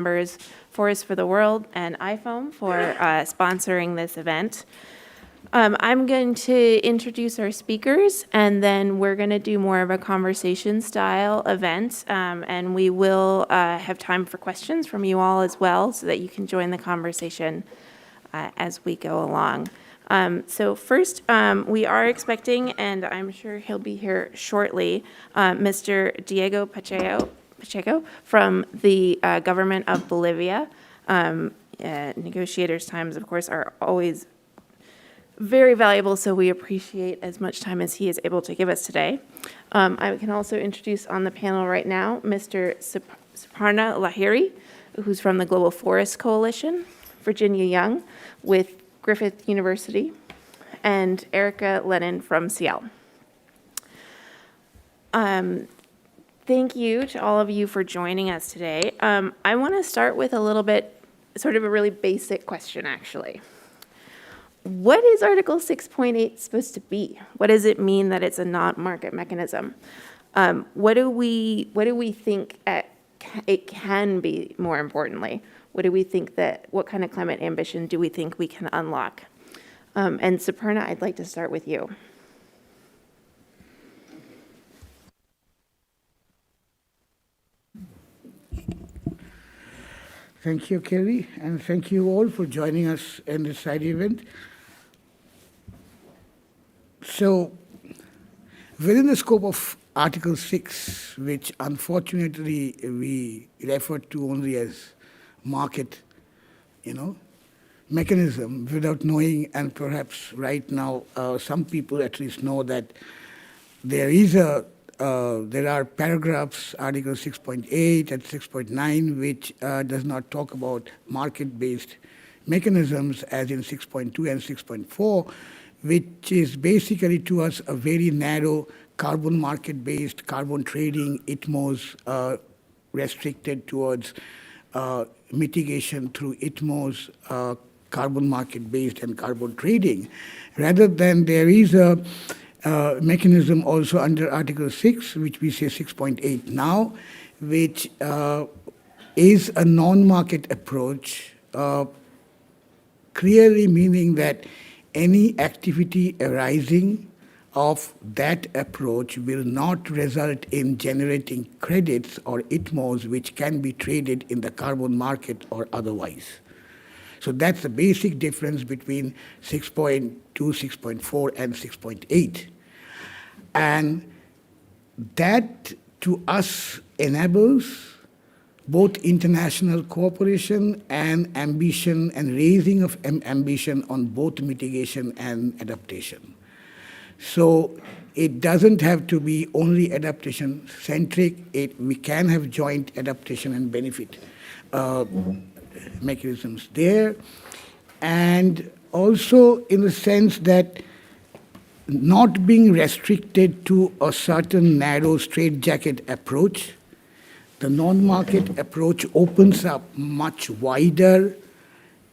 members, Forests for the World and IFOAM for sponsoring this event. I'm going to introduce our speakers, and then we're going to do more of a conversation style event, and we will have time for questions from you all as well, so that you can join the conversation as we go along. So first, we are expecting, and I'm sure he'll be here shortly, Mr. Diego Pacheco from the government of Bolivia. Negotiators' times, of course, are always very valuable, so we appreciate as much time as he is able to give us today. I can also introduce on the panel right now Mr. Souparna Lahiri, who's from the Global Forest Coalition, Virginia Young with Griffith University, and Erica Lennon from Seattle. Thank you to all of you for joining us today. I want to start with a little bit, sort of a really basic question, actually. What is Article 6.8 supposed to be? What does it mean that it's a non-market mechanism? What do we think it can be, more importantly? What do we think what kind of climate ambition do we think we can unlock? And Souparna, I'd like to start with you. Thank you, Kelly, and thank you all for joining us in this side event. So, within the scope of Article 6, which unfortunately we refer to only as market, mechanism, without knowing, and perhaps right now some people at least know that there are paragraphs, Article 6.8 and 6.9, which does not talk about market-based mechanisms, as in 6.2 and 6.4, which is basically to us a very narrow carbon market-based carbon trading, ITMOs, restricted towards mitigation through ITMOs, carbon market-based and carbon trading. Rather than there is a mechanism also under Article 6, which we say 6.8 now, which is a non-market approach, clearly meaning that any activity arising of that approach will not result in generating credits or ITMOs which can be traded in the carbon market or otherwise. So that's the basic difference between 6.2, 6.4, and 6.8. And that, to us, enables both international cooperation and ambition and raising of ambition on both mitigation and adaptation. So it doesn't have to be only adaptation-centric. We can have joint adaptation and benefit mechanisms there. And also in the sense that not being restricted to a certain narrow straitjacket approach, the non-market approach opens up much wider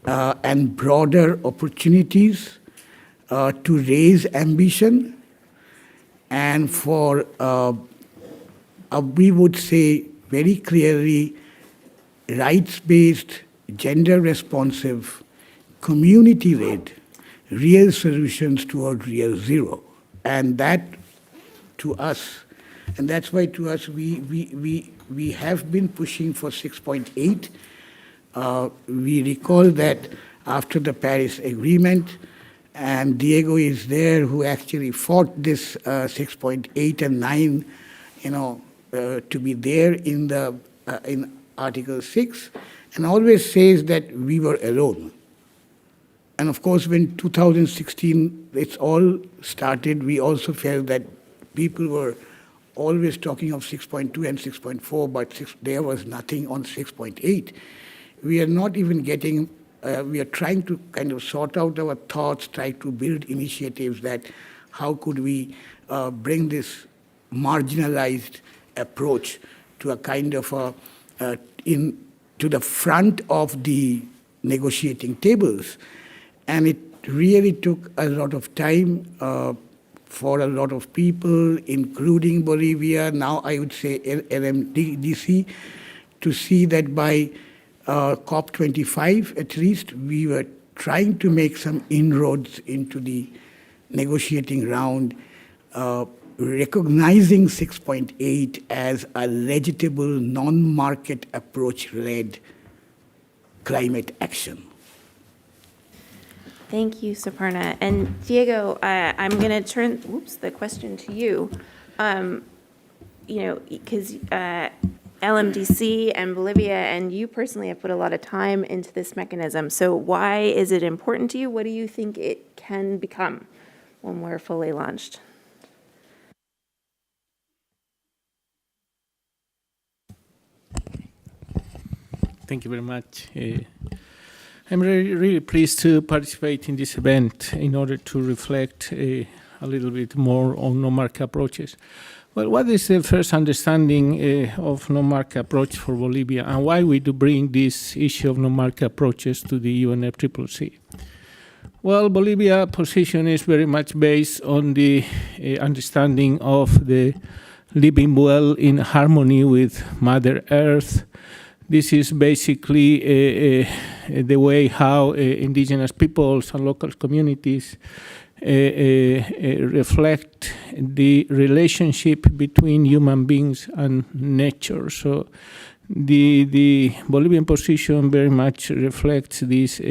and broader opportunities to raise ambition, and for, we would say very clearly, rights-based, gender-responsive, community-led, real solutions toward real zero. And that, to us, and that's why to us we have been pushing for 6.8. We recall that after the Paris Agreement, and Diego is there, who actually fought this 6.8 and 9, to be there in Article 6, and always says that we were alone. And of course, when 2016 it's all started, we also felt that people were always talking of 6.2 and 6.4, but there was nothing on 6.8. We are not even getting, we are trying to kind of sort out our thoughts, try to build initiatives that how could we bring this marginalized approach to a kind of to the front of the negotiating tables. And it really took a lot of time for a lot of people, including Bolivia, now I would say LMDC, to see that by COP25, at least, we were trying to make some inroads into the negotiating round, recognizing 6.8 as a legitimate, non-market approach-led climate action. Thank you, Souparna. And Diego, I'm going to turn, the question to you. Because LMDC and Bolivia and you personally have put a lot of time into this mechanism. So why is it important to you? What do you think it can become when we're fully launched? Thank you very much. I'm really pleased to participate in this event in order to reflect a little bit more on no-market approaches. Well, what is the first understanding of no-market approach for Bolivia, and why we do bring this issue of no-market approaches to the UNFCCC? Well, Bolivia's position is very much based on the understanding of the living well in harmony with Mother Earth. This is basically the way how indigenous peoples and local communities reflect the relationship between human beings and nature. So the Bolivian position very much reflects this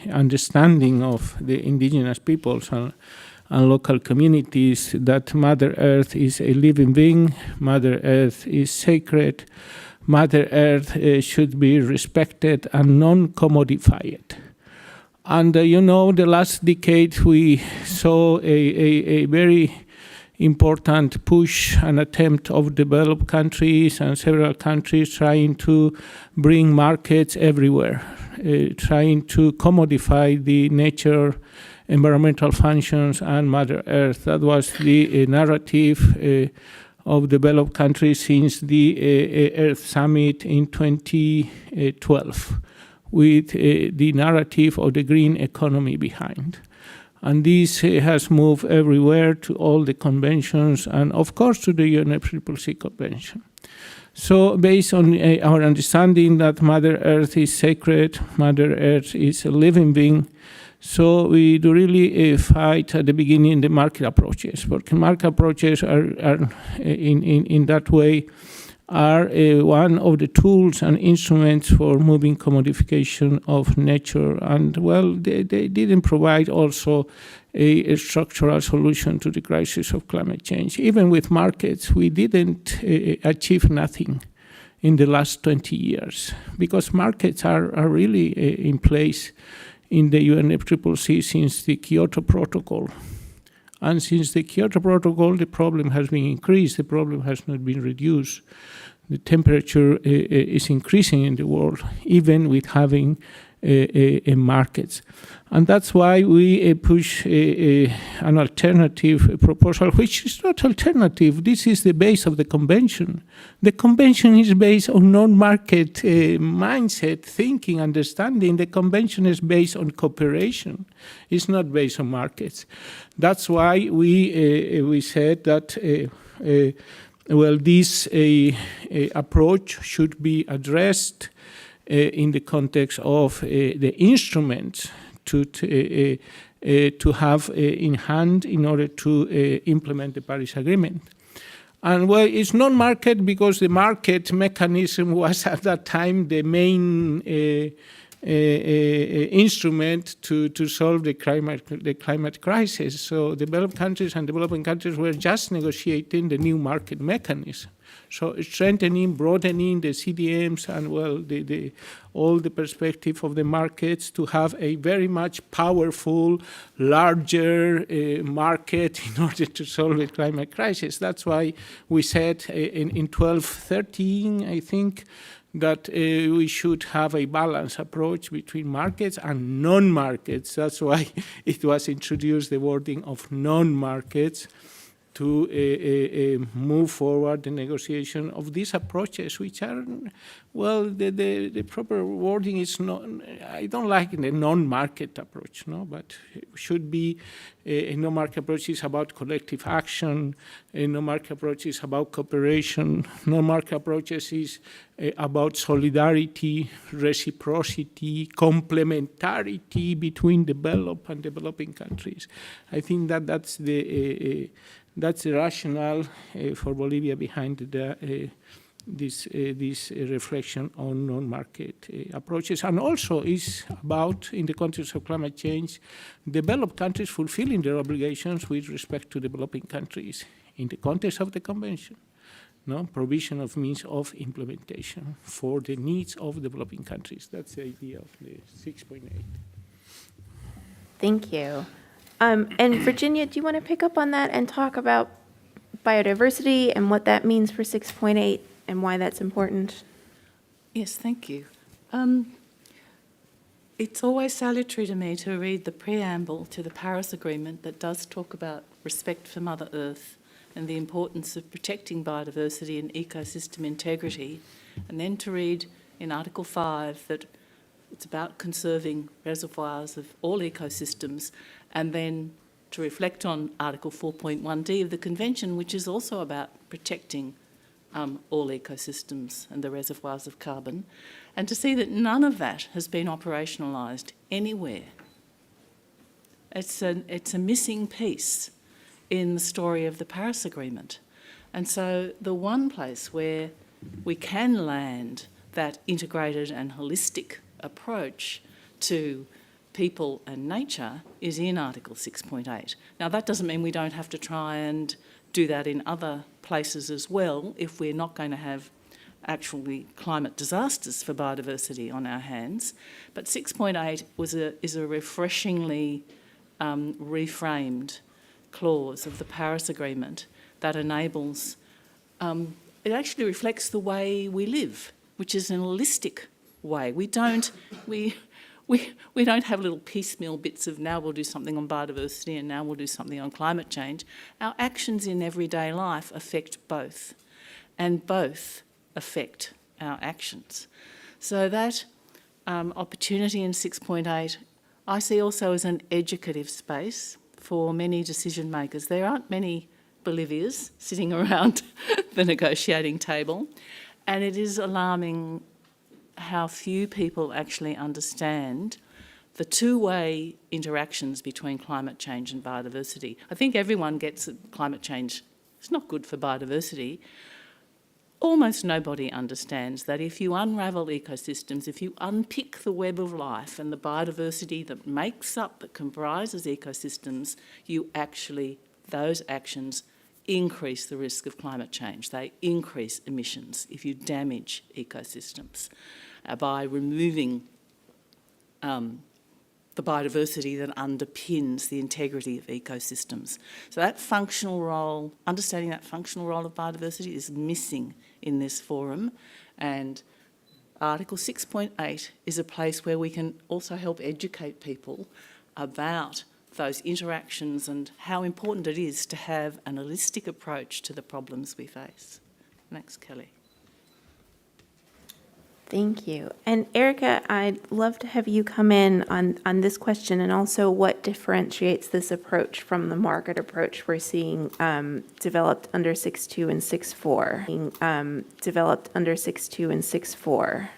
understanding of the indigenous peoples and local communities that Mother Earth is a living being, Mother Earth is sacred, Mother Earth should be respected and non-commodified. And the last decade we saw a very important push and attempt of developed countries and several countries trying to bring markets everywhere, trying to commodify the nature, environmental functions, and Mother Earth. That was the narrative of developed countries since the Earth Summit in 2012, with the narrative of the green economy behind. And this has moved everywhere to all the conventions and, of course, to the UNFCCC convention. So based on our understanding that Mother Earth is sacred, Mother Earth is a living being, so we do really fight at the beginning the market approaches. But market approaches are in that way are one of the tools and instruments for moving commodification of nature. And well, they didn't provide also a structural solution to the crisis of climate change. Even with markets, we didn't achieve nothing in the last 20 years because markets are really in place in the UNFCCC since the Kyoto Protocol. And since the Kyoto Protocol, the problem has been increased, the problem has not been reduced. The temperature is increasing in the world, even with having markets. And that's why we push an alternative proposal, which is not alternative. This is the base of the convention. The convention is based on non-market mindset, thinking, understanding. The convention is based on cooperation. It's not based on markets. That's why we said that this approach should be addressed in the context of the instruments to have in hand in order to implement the Paris Agreement. And well, it's non-market because the market mechanism was at that time the main instrument to solve the climate crisis. So developed countries and developing countries were just negotiating the new market mechanism. So strengthening, broadening the CDMs and well, all the perspective of the markets to have a very much powerful, larger market in order to solve the climate crisis. That's why we said in 1213, I think, that we should have a balanced approach between markets and non-markets. That's why it was introduced the wording of non-markets to move forward the negotiation of these approaches, which are, well, the proper wording is not, I don't like the non-market approach, no, but it should be a no-market approach is about collective action, a no-market approach is about cooperation, no-market approaches is about solidarity, reciprocity, complementarity between developed and developing countries. I think that that's the rationale for Bolivia behind this reflection on non-market approaches, and also is about, in the context of climate change, developed countries fulfilling their obligations with respect to developing countries in the context of the convention. No, provision of means of implementation for the needs of developing countries. That's the idea of the 6.8. Thank you. And Virginia, do you want to pick up on that and talk about biodiversity and what that means for 6.8 and why that's important? Yes, thank you. It's always salutary to me to read the preamble to the Paris Agreement that does talk about respect for Mother Earth and the importance of protecting biodiversity and ecosystem integrity, and then to read in Article 5 that it's about conserving reservoirs of all ecosystems, and then to reflect on Article 4.1d of the Convention, which is also about protecting all ecosystems and the reservoirs of carbon, and to see that none of that has been operationalised anywhere. It's a missing piece in the story of the Paris Agreement. And so the one place where we can land that integrated and holistic approach to people and nature is in Article 6.8. Now, that doesn't mean we don't have to try and do that in other places as well if we're not going to have actually climate disasters for biodiversity on our hands. But 6.8 is a refreshingly reframed clause of the Paris Agreement that enables, it actually reflects the way we live, which is an holistic way. We don't have little piecemeal bits of now we'll do something on biodiversity and now we'll do something on climate change. Our actions in everyday life affect both, and both affect our actions. So that opportunity in 6.8 I see also as an educative space for many decision makers. There aren't many Bolivians sitting around the negotiating table, and it is alarming how few people actually understand the two-way interactions between climate change and biodiversity. I think everyone gets that climate change is not good for biodiversity. Almost nobody understands that if you unravel ecosystems, if you unpick the web of life and the biodiversity that comprises ecosystems, those actions increase the risk of climate change. They increase emissions if you damage ecosystems by removing the biodiversity that underpins the integrity of ecosystems. So that functional role, understanding that functional role of biodiversity is missing in this forum, and Article 6.8 is a place where we can also help educate people about those interactions and how important it is to have an holistic approach to the problems we face. Thanks, Kelly. Thank you. And Erica, I'd love to have you come in on this question and also what differentiates this approach from the market approach we're seeing developed under 6.2 and 6.4. Developed under 6.2 and 6.4.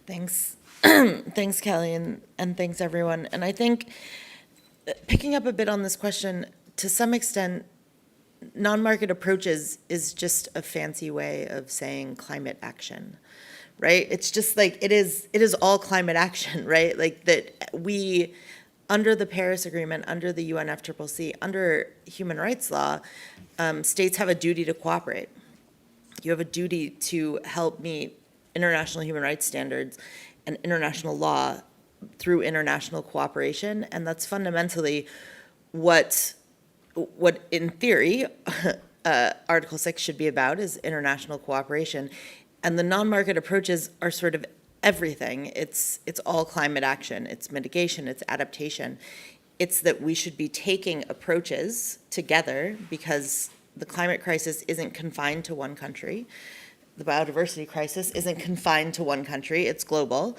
Thanks. Thanks, Kelly, and thanks, everyone. And I think picking up a bit on this question, to some extent, non-market approaches is just a fancy way of saying climate action, right? It's just like, it is all climate action, right? Like that we, under the Paris Agreement, under the UNFCCC, under human rights law, states have a duty to cooperate. You have a duty to help meet international human rights standards and international law through international cooperation, and that's fundamentally what in theory Article 6 should be about, is international cooperation. And the non-market approaches are sort of everything. It's all climate action. It's mitigation. It's adaptation. It's that we should be taking approaches together because the climate crisis isn't confined to one country. The biodiversity crisis isn't confined to one country. It's global.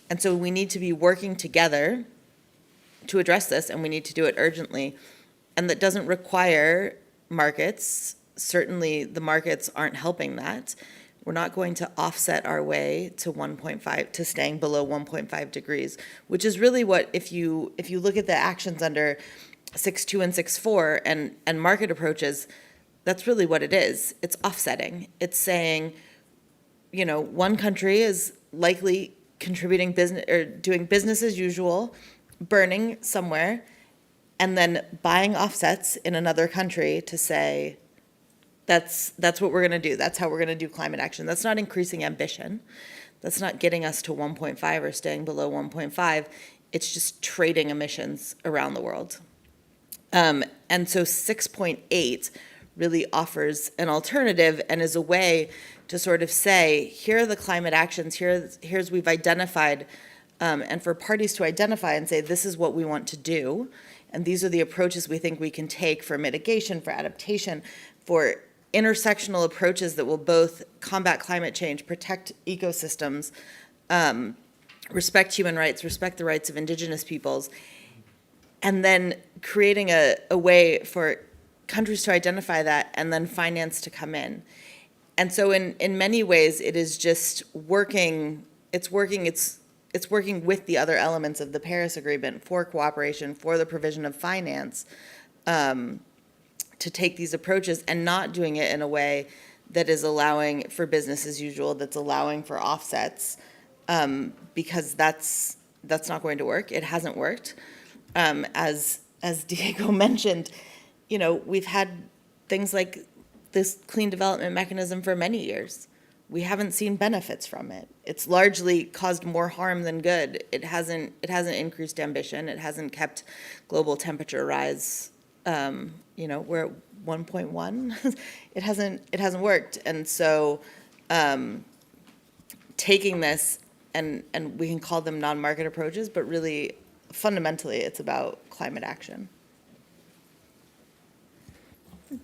And so we need to be working together to address this, and we need to do it urgently. And that doesn't require markets. Certainly the markets aren't helping that. We're not going to offset our way to 1.5, to staying below 1.5 degrees, which is really what, if you look at the actions under 6.2 and 6.4 and market approaches, that's really what it is. It's offsetting. It's saying, you know, one country is likely contributing business or doing business as usual, burning somewhere, and then buying offsets in another country to say, that's what we're going to do. That's how we're going to do climate action. That's not increasing ambition. That's not getting us to 1.5 or staying below 1.5. It's just trading emissions around the world. And so 6.8 really offers an alternative and is a way to sort of say, here are the climate actions, here's we've identified, and for parties to identify and say, this is what we want to do, and these are the approaches we think we can take for mitigation, for adaptation, for intersectional approaches that will both combat climate change, protect ecosystems, respect human rights, respect the rights of indigenous peoples, and then creating a way for countries to identify that and then finance to come in. And so in many ways, it is just working with the other elements of the Paris Agreement for cooperation, for the provision of finance, to take these approaches and not doing it in a way that is allowing for business as usual, that's allowing for offsets, because that's not going to work. It hasn't worked. As Diego mentioned, you know, we've had things like this clean development mechanism for many years. We haven't seen benefits from it. It's largely caused more harm than good. It hasn't increased ambition. It hasn't kept global temperature rise. You know, we're at 1.1. It hasn't worked. And so taking this, and we can call them non-market approaches, but really fundamentally it's about climate action.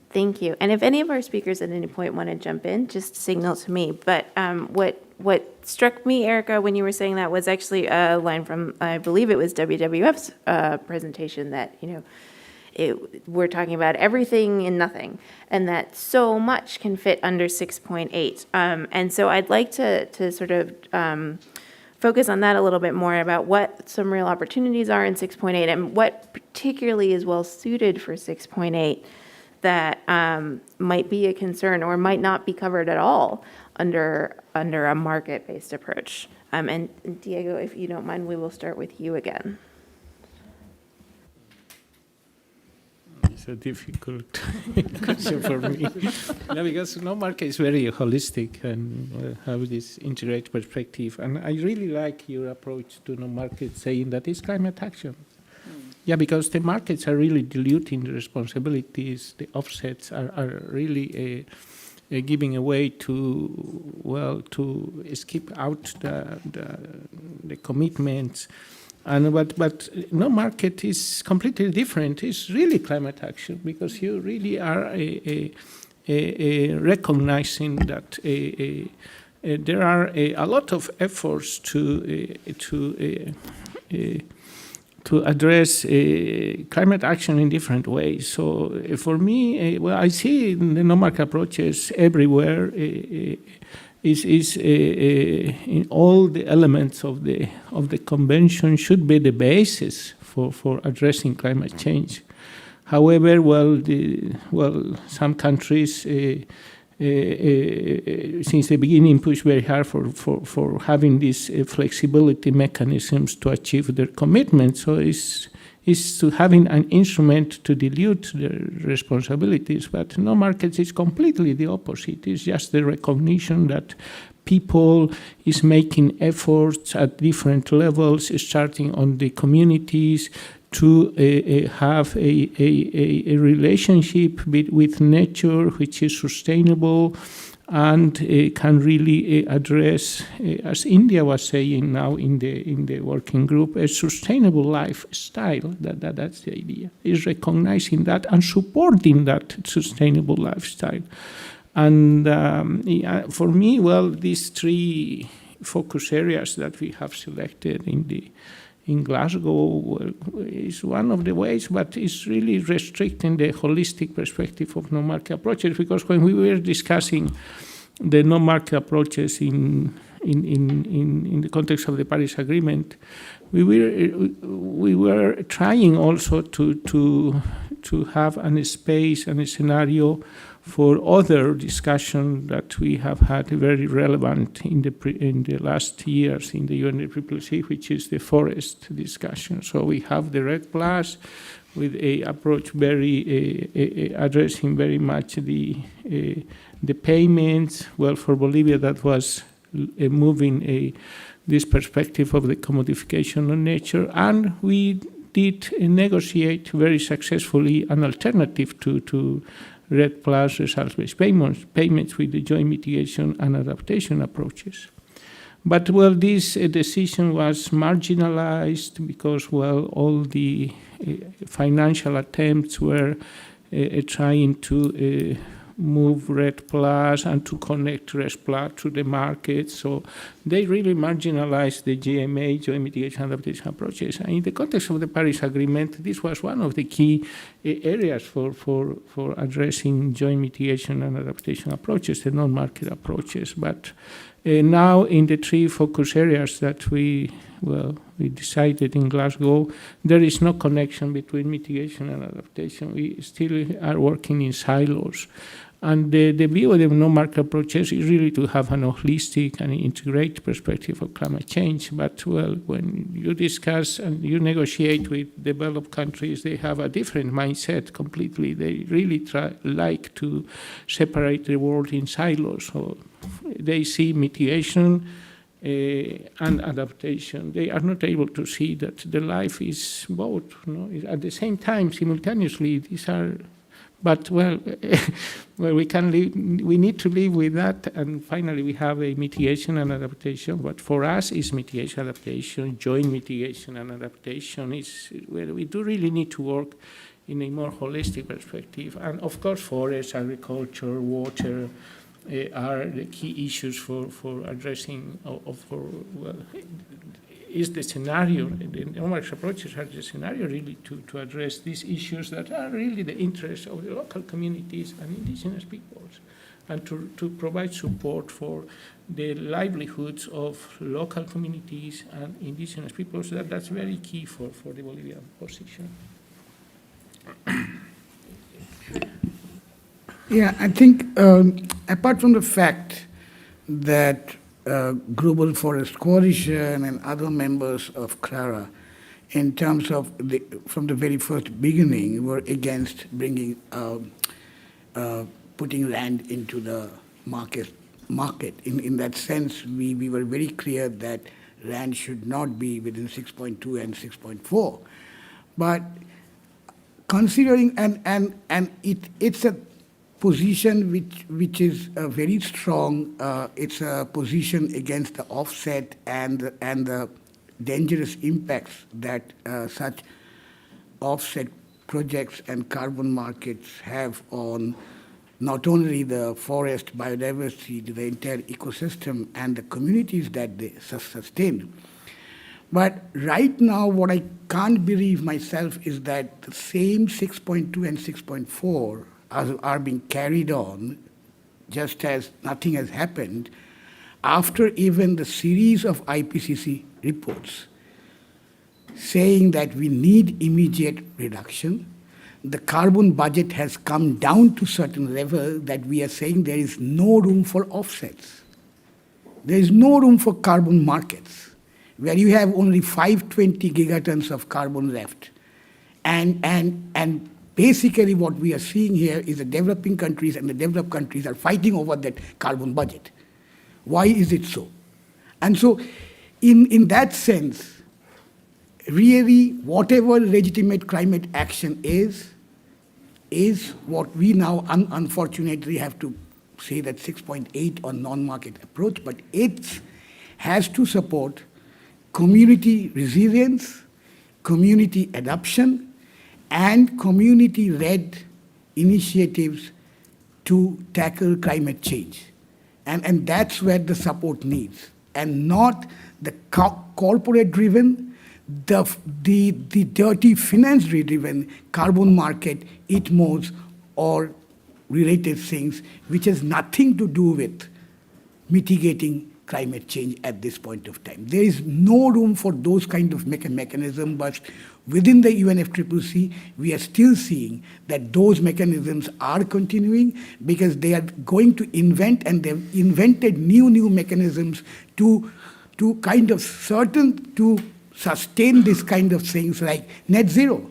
Thank you. And if any of our speakers at any point want to jump in, just signal to me. But what struck me, Erica, when you were saying that was actually a line from, I believe it was WWF's presentation, that, you know, we're talking about everything and nothing, and that so much can fit under 6.8. And so I'd like to sort of focus on that a little bit more, about what some real opportunities are in 6.8 and what particularly is well suited for 6.8 that might be a concern or might not be covered at all under a market-based approach. And Diego, if you don't mind, we will start with you again. It's a difficult question for me. No, because no market is very holistic and have this integrated perspective. And I really like your approach to no market, saying that it's climate action. Yeah, because the markets are really diluting the responsibilities. The offsets are really giving away to skip out the commitments. And but no market is completely different. It's really climate action, because you really are recognizing that there are a lot of efforts to address climate action in different ways. So for me, well, I see the no-market approaches everywhere. Is in all the elements of the convention should be the basis for addressing climate change. However, some countries since the beginning push very hard for having these flexibility mechanisms to achieve their commitment. So is to having an instrument to dilute the responsibilities. But no markets is completely the opposite. It's just the recognition that people is making efforts at different levels, starting on the communities, to have a relationship with nature which is sustainable, and can really address, as India was saying now in the working group, a sustainable lifestyle. That's the idea, is recognizing that and supporting that sustainable lifestyle. And for me, well, these three focus areas that we have selected in Glasgow is one of the ways, but it's really restricting the holistic perspective of no-market approaches, because when we were discussing the no-market approaches in the context of the Paris Agreement, we were trying also to have a space and a scenario for other discussion that we have had very relevant in the last years in the UNFCCC, which is the forest discussion. So we have the REDD+ with a approach very addressing very much the payments. Well, for Bolivia, that was moving this perspective of the commodification of nature, and we did negotiate very successfully an alternative to REDD+ results-based payments with the joint mitigation and adaptation approaches. But, well, this decision was marginalized because, well, all the financial attempts were trying to move REDD+ and to connect REDD+ to the market. So they really marginalized the GMA, joint mitigation and adaptation approaches. And in the context of the Paris Agreement, this was one of the key areas for addressing joint mitigation and adaptation approaches, the non-market approaches. But now in the three focus areas that we decided in Glasgow, there is no connection between mitigation and adaptation. We still are working in silos. And the view of the no-market approaches is really to have an holistic and integrated perspective of climate change. But, well, when you discuss and you negotiate with developed countries, they have a different mindset completely. They really like to separate the world in silos. So they see mitigation and adaptation. They are not able to see that the life is both. At the same time, simultaneously, these are. But, well, we need to live with that. And finally, we have a mitigation and adaptation. But for us, is mitigation, adaptation, joint mitigation and adaptation is where we do really need to work in a more holistic perspective. And of course, forests, agriculture, water are the key issues for addressing, is the scenario, the no-market approaches are the scenario really to address these issues that are really the interests of the local communities and indigenous peoples, and to provide support for the livelihoods of local communities and indigenous peoples. That's very key for the Bolivian position. Yeah, I think apart from the fact that Global Forest Coalition and other members of CLARA, in terms of from the very first beginning, were against bringing putting land into the market. In that sense, we were very clear that land should not be within 6.2 and 6.4. But considering and it's a position which is very strong. It's a position against the offset and the dangerous impacts that such offset projects and carbon markets have on not only the forest biodiversity, the entire ecosystem and the communities that they sustain. But right now, what I can't believe myself is that the same 6.2 and 6.4 are being carried on just as nothing has happened after even the series of IPCC reports saying that we need immediate reduction. The carbon budget has come down to a certain level that we are saying there is no room for offsets. There is no room for carbon markets where you have only 520 gigatons of carbon left. And basically what we are seeing here is the developing countries and the developed countries are fighting over that carbon budget. Why is it so? And so in that sense, really whatever legitimate climate action is what we now unfortunately have to say that 6.8 on non-market approach, but it has to support community resilience, community adoption, and community-led initiatives to tackle climate change. And that's where the support needs, and not the corporate-driven, the dirty finance-driven carbon market, ITMOs, or related things, which has nothing to do with mitigating climate change at this point of time. There is no room for those kind of mechanisms, but within the UNFCCC, we are still seeing that those mechanisms are continuing because they are going to invent, and they've invented new mechanisms to kind of to sustain this kind of things like net zero.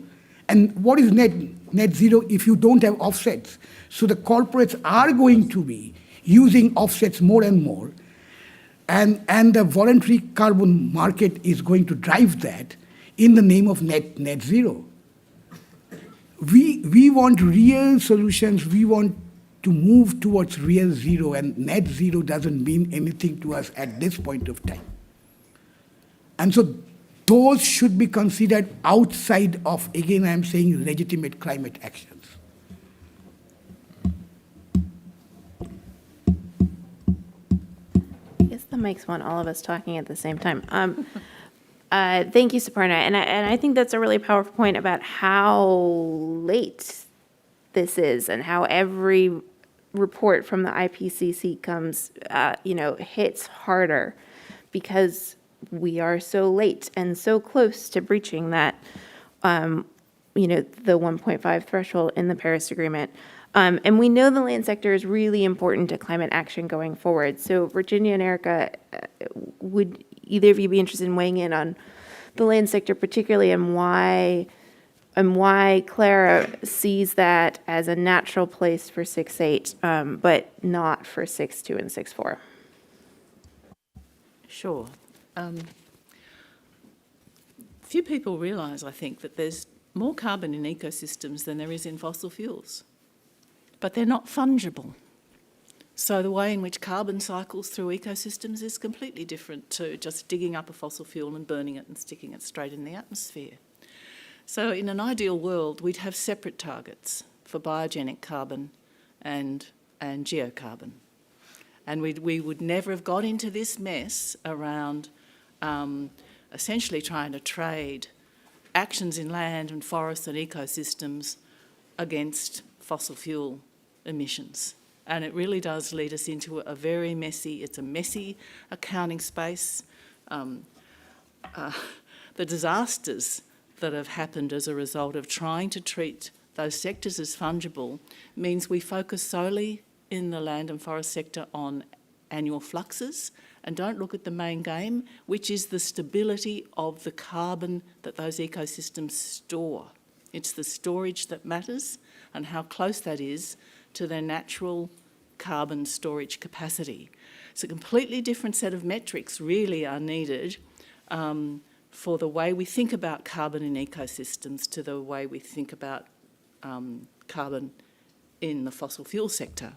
And what is net zero if you don't have offsets? So the corporates are going to be using offsets more and more, and the voluntary carbon market is going to drive that in the name of net zero. We want real solutions. We want to move towards real zero, and net zero doesn't mean anything to us at this point of time. And so those should be considered outside of, again, I'm saying, legitimate climate actions. I guess the mics want all of us talking at the same time. Thank you, Souparna. And I think that's a really powerful point about how late this is and how every report from the IPCC comes, hits harder because we are so late and so close to breaching that, the 1.5 threshold in the Paris Agreement. And we know the land sector is really important to climate action going forward. So Virginia and Erica, would either of you be interested in weighing in on the land sector particularly, and why Clara sees that as a natural place for 6.8, but not for 6.2 and 6.4? Sure. Few people realise, I think, that there's more carbon in ecosystems than there is in fossil fuels, but they're not fungible. So the way in which carbon cycles through ecosystems is completely different to just digging up a fossil fuel and burning it and sticking it straight in the atmosphere. So in an ideal world, we'd have separate targets for biogenic carbon and geocarbon. And we would never have got into this mess around essentially trying to trade actions in land and forests and ecosystems against fossil fuel emissions. And it really does lead us into a very messy accounting space. The disasters that have happened as a result of trying to treat those sectors as fungible means we focus solely in the land and forest sector on annual fluxes and don't look at the main game, which is the stability of the carbon that those ecosystems store. It's the storage that matters and how close that is to their natural carbon storage capacity. It's a completely different set of metrics really are needed for the way we think about carbon in ecosystems to the way we think about carbon in the fossil fuel sector.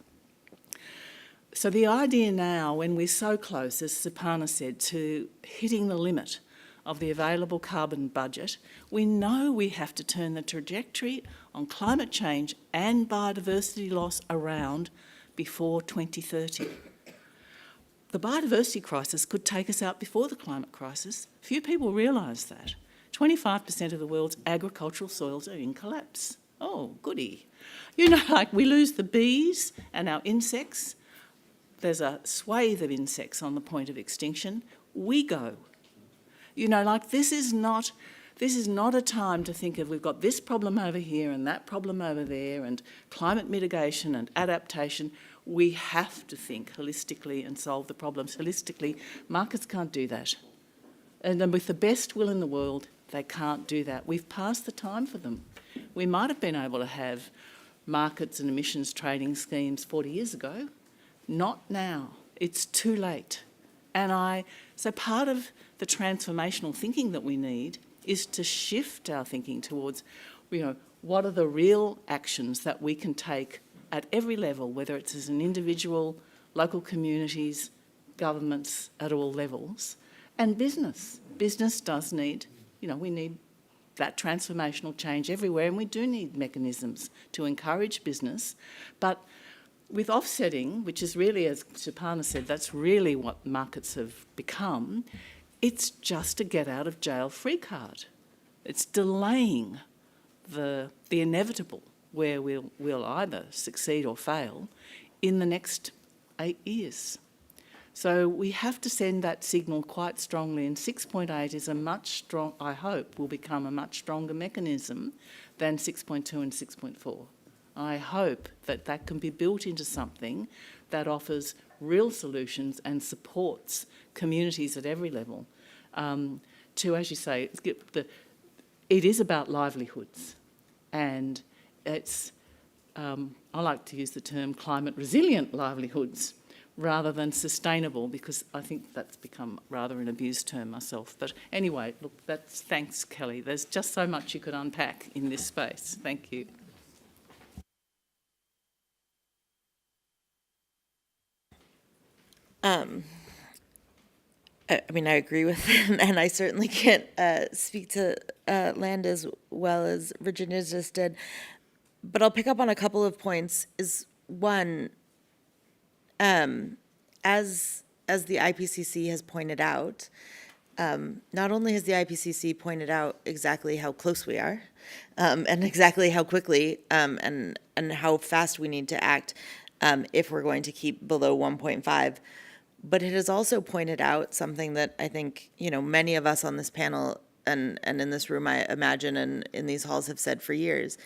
So the idea now, when we're so close, as Souparna said, to hitting the limit of the available carbon budget, we know we have to turn the trajectory on climate change and biodiversity loss around before 2030. The biodiversity crisis could take us out before the climate crisis. Few people realise that. 25% of the world's agricultural soils are in collapse. Oh, goody. Like we lose the bees and our insects. There's a swathe of insects on the point of extinction. We go. This is not a time to think of we've got this problem over here and that problem over there and climate mitigation and adaptation. We have to think holistically and solve the problems holistically. Markets can't do that. And with the best will in the world, they can't do that. We've passed the time for them. We might have been able to have markets and emissions trading schemes 40 years ago. Not now. It's too late. So part of the transformational thinking that we need is to shift our thinking towards, what are the real actions that we can take at every level, whether it's as an individual, local communities, governments at all levels, and business. Business does need, we need that transformational change everywhere, and we do need mechanisms to encourage business. But with offsetting, which is really, as Souparna said, that's really what markets have become, it's just a get-out-of-jail-free card. It's delaying the inevitable, where we'll either succeed or fail in the next 8 years. So we have to send that signal quite strongly, and 6.8 is I hope, will become a much stronger mechanism than 6.2 and 6.4. I hope that can be built into something that offers real solutions and supports communities at every level to, as you say, it is about livelihoods, and it's, I like to use the term climate resilient livelihoods rather than sustainable, because I think that's become rather an abused term myself. But anyway, look, thanks, Kelly. There's just so much you could unpack in this space. Thank you. I agree with it, and I certainly can't speak to land as well as Virginia just did. But I'll pick up on a couple of points. Is one, as the IPCC has pointed out, not only has the IPCC pointed out exactly how close we are, and exactly how quickly and how fast we need to act if we're going to keep below 1.5, but it has also pointed out something that I think, many of us on this panel and in this room, I imagine, and in these halls have said for years,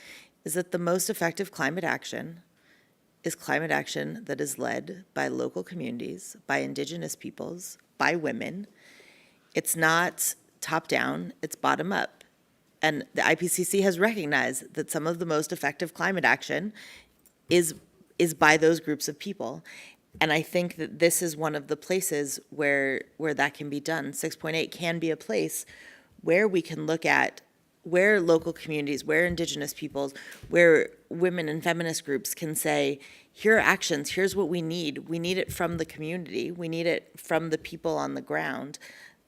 is that the most effective climate action is climate action that is led by local communities, by Indigenous peoples, by women. It's not top down, it's bottom up. And the IPCC has recognized that some of the most effective climate action is by those groups of people. And I think that this is one of the places where that can be done. 6.8 can be a place where we can look at where local communities, where Indigenous peoples, where women and feminist groups can say, here are actions, here's what we need. We need it from the community. We need it from the people on the ground,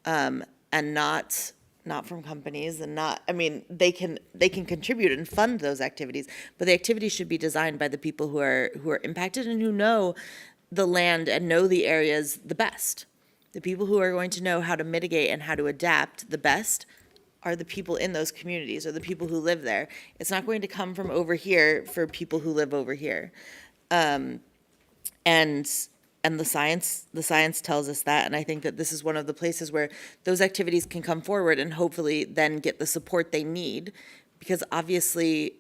and not from companies, and they can contribute and fund those activities, but the activities should be designed by the people who are impacted and who know the land and know the areas the best. The people who are going to know how to mitigate and how to adapt the best are the people in those communities, or the people who live there. It's not going to come from over here for people who live over here. And the science tells us that, and I think that this is one of the places where those activities can come forward and hopefully then get the support they need, because obviously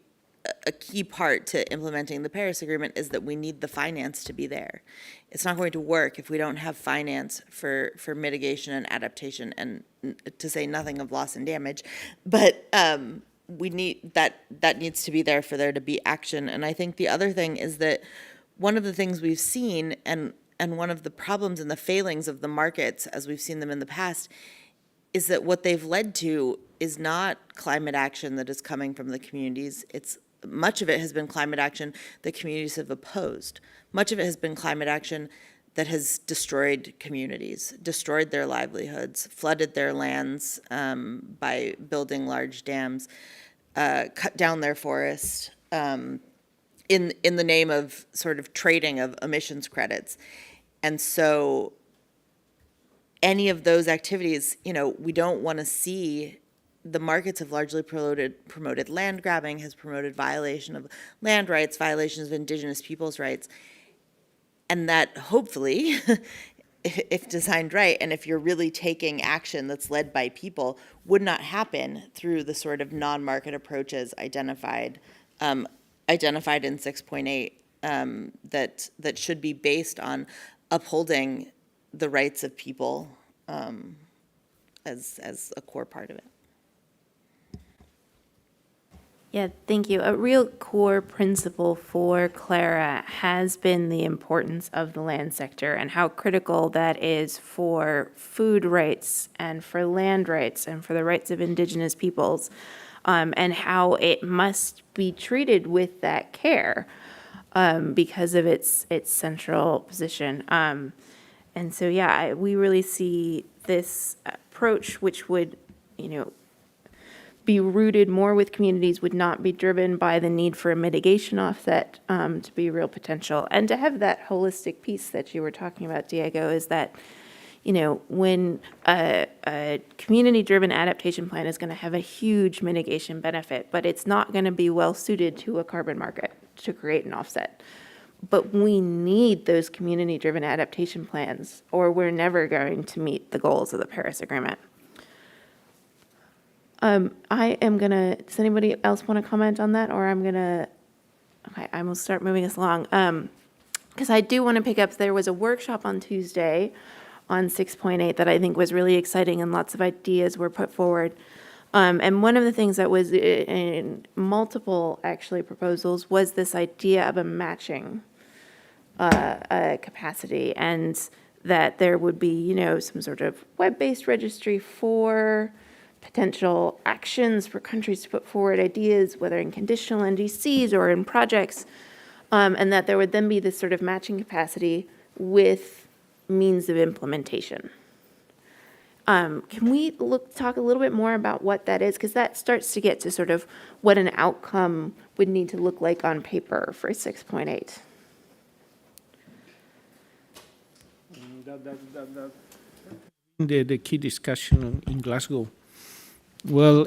a key part to implementing the Paris Agreement is that we need the finance to be there. It's not going to work if we don't have finance for mitigation and adaptation, and to say nothing of loss and damage, but we need that needs to be there for there to be action. And I think the other thing is that one of the things we've seen, and one of the problems and the failings of the markets as we've seen them in the past, is that what they've led to is not climate action that is coming from the communities. Much of it has been climate action that communities have opposed. Much of it has been climate action that has destroyed communities, destroyed their livelihoods, flooded their lands by building large dams, cut down their forest in the name of sort of trading of emissions credits. And so any of those activities, we don't want to see. The markets have largely promoted land grabbing, has promoted violation of land rights, violations of Indigenous peoples' rights. And that hopefully, if designed right, and if you're really taking action that's led by people, would not happen through the sort of non-market approaches identified in 6.8 that should be based on upholding the rights of people as a core part of it. Yeah, thank you. A real core principle for Clara has been the importance of the land sector and how critical that is for food rights and for land rights and for the rights of Indigenous peoples, and how it must be treated with that care. because of its central position. And so, yeah, we really see this approach, which would, be rooted more with communities, would not be driven by the need for a mitigation offset to be real potential. And to have that holistic piece that you were talking about, Diego, is that, when a community-driven adaptation plan is going to have a huge mitigation benefit, but it's not going to be well-suited to a carbon market to create an offset. But we need those community-driven adaptation plans, or we're never going to meet the goals of the Paris Agreement. I am gonna, does anybody else want to comment on that, or okay, I will start moving us along. Because I do want to pick up, there was a workshop on Tuesday on 6.8 that I think was really exciting, and lots of ideas were put forward. And one of the things that was in multiple, actually, proposals was this idea of a matching capacity, and that there would be, some sort of web-based registry for potential actions for countries to put forward ideas, whether in conditional NDCs or in projects, and that there would then be this sort of matching capacity with means of implementation. Can we talk a little bit more about what that is? Because that starts to get to sort of what an outcome would need to look like on paper for 6.8. The key discussion in Glasgow. Well,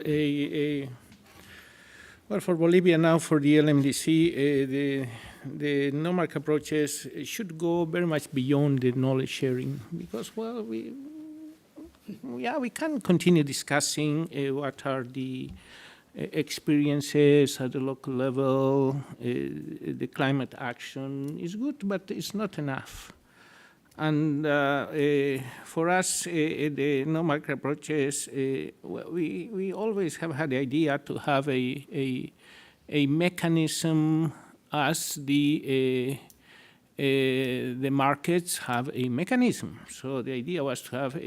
well, for Bolivia now, for the LMDC, the no-mark approaches should go very much beyond the knowledge sharing, because, well, we can continue discussing what are the experiences at the local level. The climate action is good, but it's not enough. And for us, the no-mark approaches, we always have had the idea to have a mechanism as the markets have a mechanism. So the idea was to have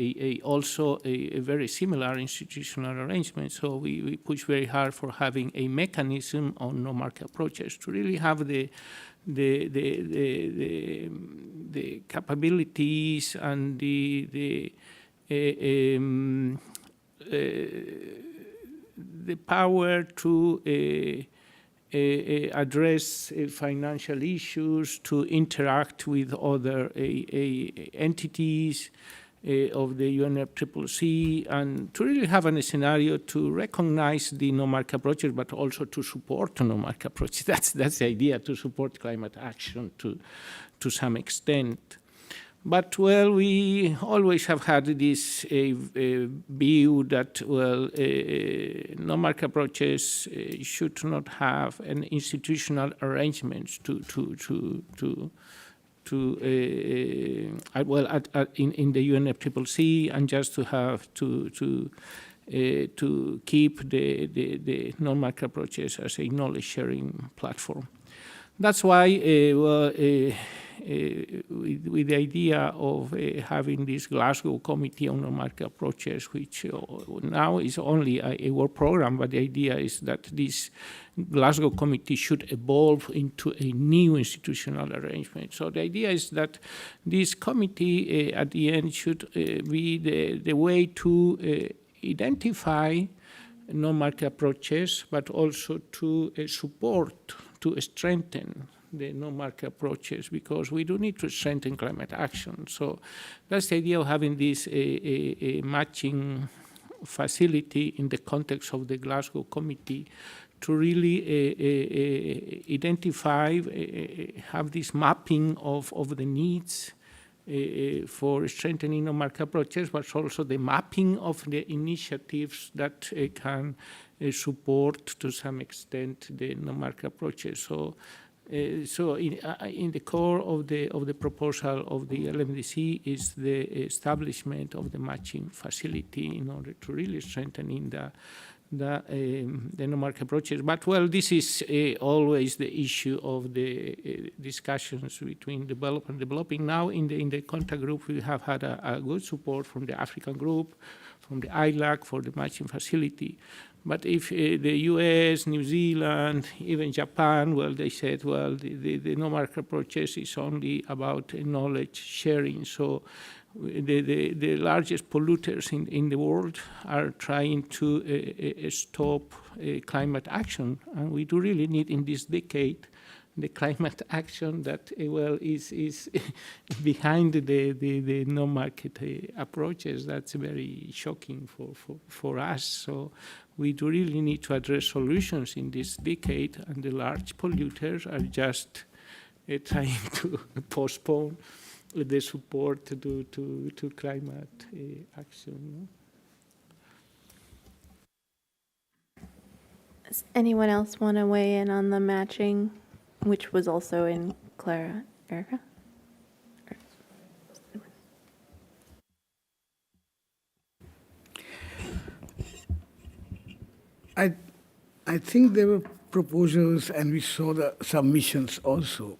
also a very similar institutional arrangement. So we push very hard for having a mechanism on no-mark approaches to really have the capabilities and the power to address financial issues, to interact with other entities of the UNFCCC, and to really have a scenario to recognize the no-mark approaches, but also to support no-mark approaches. That's the idea, to support climate action to some extent. But, well, we always have had this view that, well, no-mark approaches should not have an institutional arrangements in the UNFCCC, and just to have to keep the no-mark approaches as a knowledge-sharing platform. That's why, with the idea of having this Glasgow Committee on No-Mark Approaches, which now is only a work program, but the idea is that this Glasgow Committee should evolve into a new institutional arrangement. So the idea is that this committee at the end should be the way to identify no-mark approaches, but also to support, to strengthen the no-mark approaches, because we do need to strengthen climate action. So that's the idea of having this a matching facility in the context of the Glasgow Committee to really identify, have this mapping of the needs for strengthening no-mark approaches, but also the mapping of the initiatives that can support to some extent the no-mark approaches. So in the core of the proposal of the LMDC is the establishment of the matching facility in order to really strengthen the no-market approaches. But, well, this is always the issue of the discussions between developed and developing. Now, in the contact group, we have had a good support from the African group, from the ILAC for the matching facility. But if the US, New Zealand, even Japan, well, they said, well, the no-market approaches is only about knowledge sharing. So the largest polluters in the world are trying to stop climate action. And we do really need in this decade the climate action that, well, is behind the no-market approaches. That's very shocking for us. So we do really need to address solutions in this decade, and the large polluters are just trying to postpone the support to climate action. Does anyone else want to weigh in on the matching, which was also in Clara? Erica? I think there were proposals, and we saw the submissions also.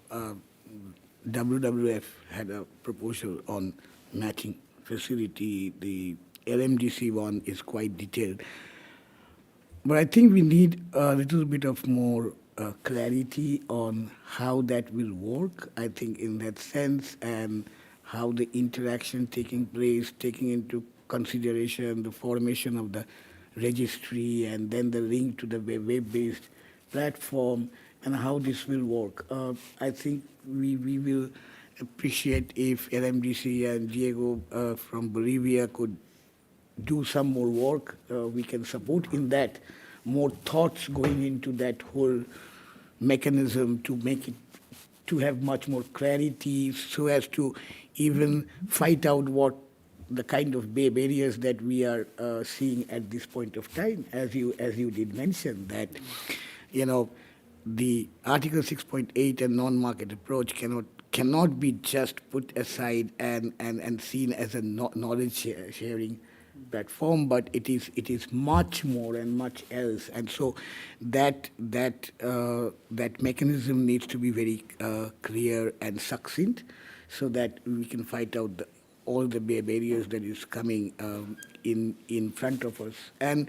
WWF had a proposal on matching facility. The LMDC one is quite detailed. But I think we need a little bit of more clarity on how that will work, I think, in that sense, and how the interaction taking place, taking into consideration the formation of the registry and then the link to the web-based platform, and how this will work. I think we will appreciate if LMDC and Diego from Bolivia could do some more work. We can support in that, more thoughts going into that whole mechanism to make it, to have much more clarity, so as to even fight out what the kind of barriers that we are seeing at this point of time. As you did mention that, the Article 6.8 and non-market approach cannot be just put aside and seen as a knowledge sharing platform, but it is much more and much else. And so that mechanism needs to be very clear and succinct, so that we can fight out all the barriers that is coming in front of us. And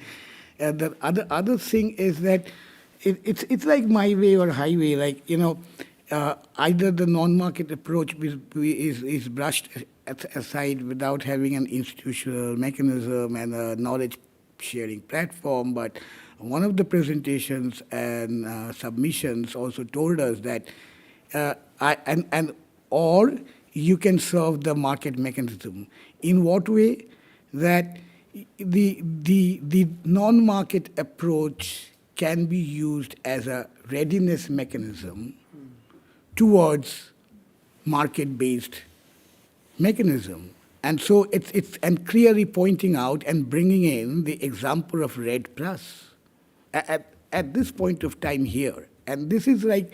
the other thing is that it's like my way or highway. Like, either the non-market approach is brushed aside without having an institutional mechanism and a knowledge sharing platform. But one of the presentations and submissions also told us that or you can serve the market mechanism. In what way? That the non-market approach can be used as a readiness mechanism towards market-based mechanism. And so it's and clearly pointing out and bringing in the example of REDD+ at this point of time here. And this is like,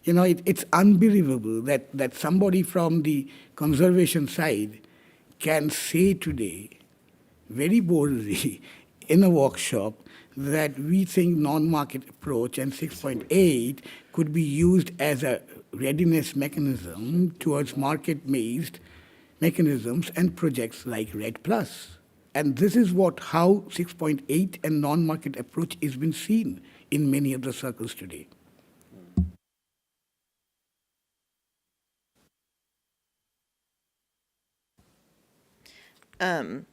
it's unbelievable that somebody from the conservation side can say today, very boldly, in a workshop, that we think non-market approach and 6.8 could be used as a readiness mechanism towards market-based mechanisms and projects like REDD+. And this is how 6.8 and non-market approach is been seen in many of the circles today. So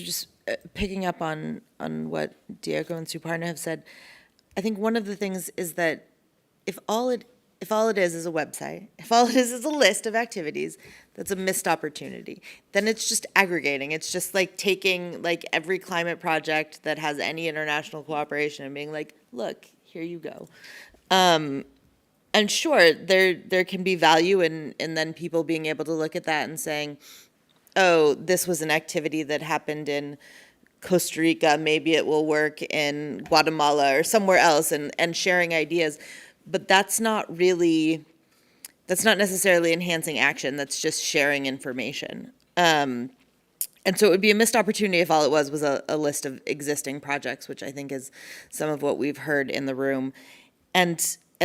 just picking up on what Diego and Souparna have said, I think one of the things is that if all it is a website, if all it is a list of activities, that's a missed opportunity. Then it's just aggregating. It's just like taking like every climate project that has any international cooperation and being like, look, here you go. And sure, there can be value in then people being able to look at that and saying, oh, this was an activity that happened in Costa Rica, maybe it will work in Guatemala or somewhere else, and sharing ideas. But that's not necessarily enhancing action, that's just sharing information. And And so it would be a missed opportunity if all it was a list of existing projects, which I think is some of what we've heard in the room. And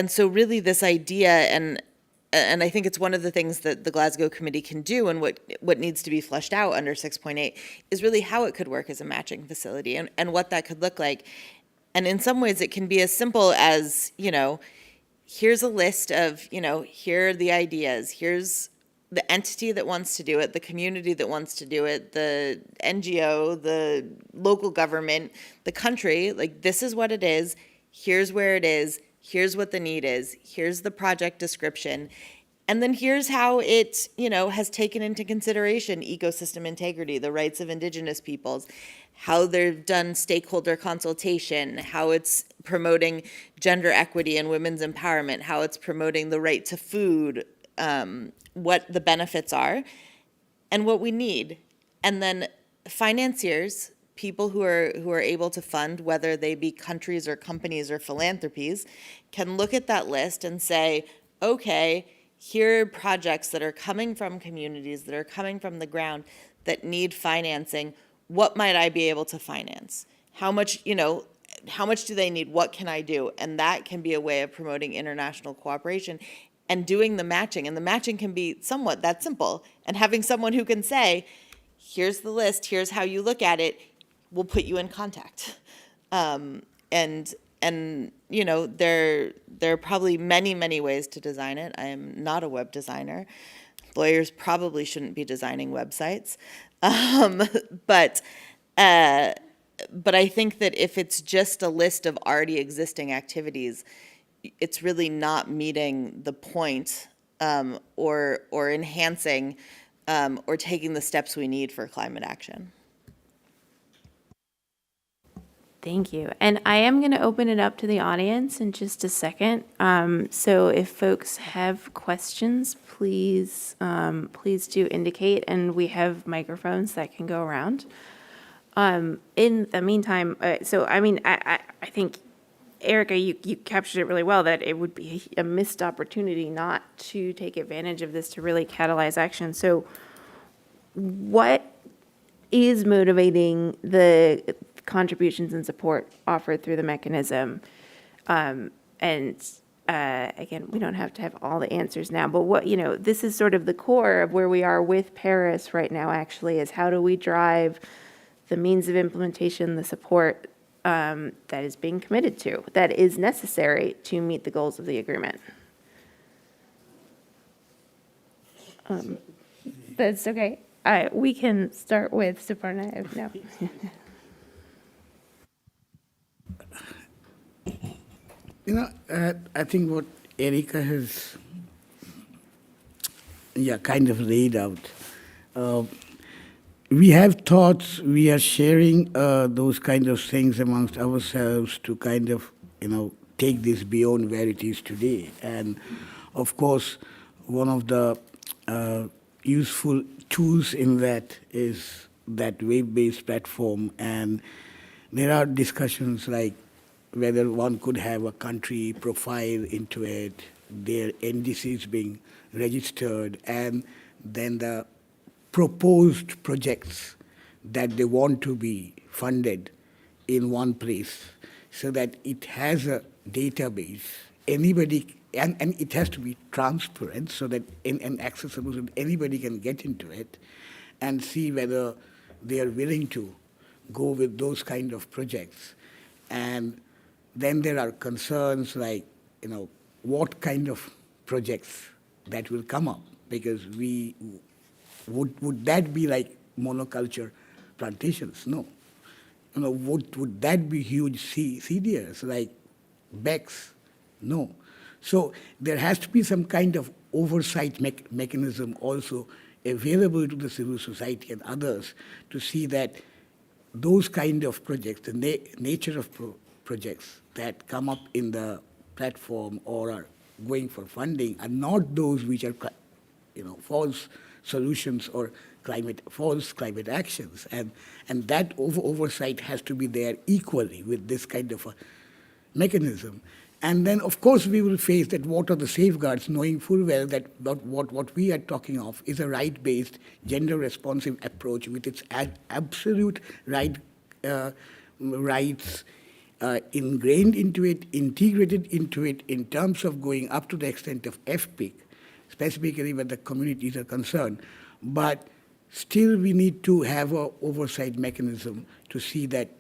so really this idea, and I think it's one of the things that the Glasgow Committee can do, and what needs to be fleshed out under 6.8 is really how it could work as a matching facility and what that could look like. And in some ways it can be as simple as, here's a list of, here are the ideas, here's the entity that wants to do it, the community that wants to do it, the NGO, the local government, the country, like this is what it is, here's where it is, here's what the need is, here's the project description, and then here's how it, has taken into consideration ecosystem integrity, the rights of indigenous peoples, how they've done stakeholder consultation, how it's promoting gender equity and women's empowerment, how it's promoting the right to food, what the benefits are, and what we need. And then financiers, people who are able to fund, whether they be countries or companies or philanthropies, can look at that list and say, okay, here are projects that are coming from communities, that are coming from the ground, that need financing. What might I be able to finance? How much do they need? What can I do? And that can be a way of promoting international cooperation and doing the matching. And the matching can be somewhat that simple. And having someone who can say, here's the list, here's how you look at it, we'll put you in contact. And there are probably many, many ways to design it. I am not a web designer. Lawyers probably shouldn't be designing websites. But I think that if it's just a list of already existing activities, it's really not meeting the point or enhancing or taking the steps we need for climate action. Thank you. And I am going to open it up to the audience in just a second. So if folks have questions, please do indicate, and we have microphones that can go around. In the meantime, I think, Erica, you captured it really well, that it would be a missed opportunity not to take advantage of this to really catalyze action. So what is motivating the contributions and support offered through the mechanism? Again, we don't have to have all the answers now, but this is sort of the core of where we are with Paris right now, actually, is how do we drive the means of implementation, the support that is being committed to, that is necessary to meet the goals of the agreement. That's okay. We can start with Souparna if no. I think what Erica has kind of laid out. We have thoughts, we are sharing those kind of things amongst ourselves to kind of, take this beyond where it is today. And of course, one of the useful tools in that is that web-based platform. And there are discussions like whether one could have a country profile into it, their NDCs being registered, and then the proposed projects that they want to be funded in one place, so that it has a database. Anybody, and it has to be transparent so that and accessible so that anybody can get into it and see whether they are willing to go with those kind of projects. And then there are concerns like, what kind of projects that will come up, because would that be like monoculture plantations? No. Would that be huge CDRs like BECs? No. So there has to be some kind of oversight mechanism also available to the civil society and others to see that those kind of projects, the nature of projects that come up in the platform or are going for funding are not those which are, false solutions or false climate actions. And that oversight has to be there equally with this kind of a mechanism. And then, of course, we will face that what are the safeguards, knowing full well that what we are talking of is a right-based, gender-responsive approach with its absolute rights ingrained into it, integrated into it in terms of going up to the extent of FPIC, specifically where the communities are concerned. But still, we need to have an oversight mechanism to see that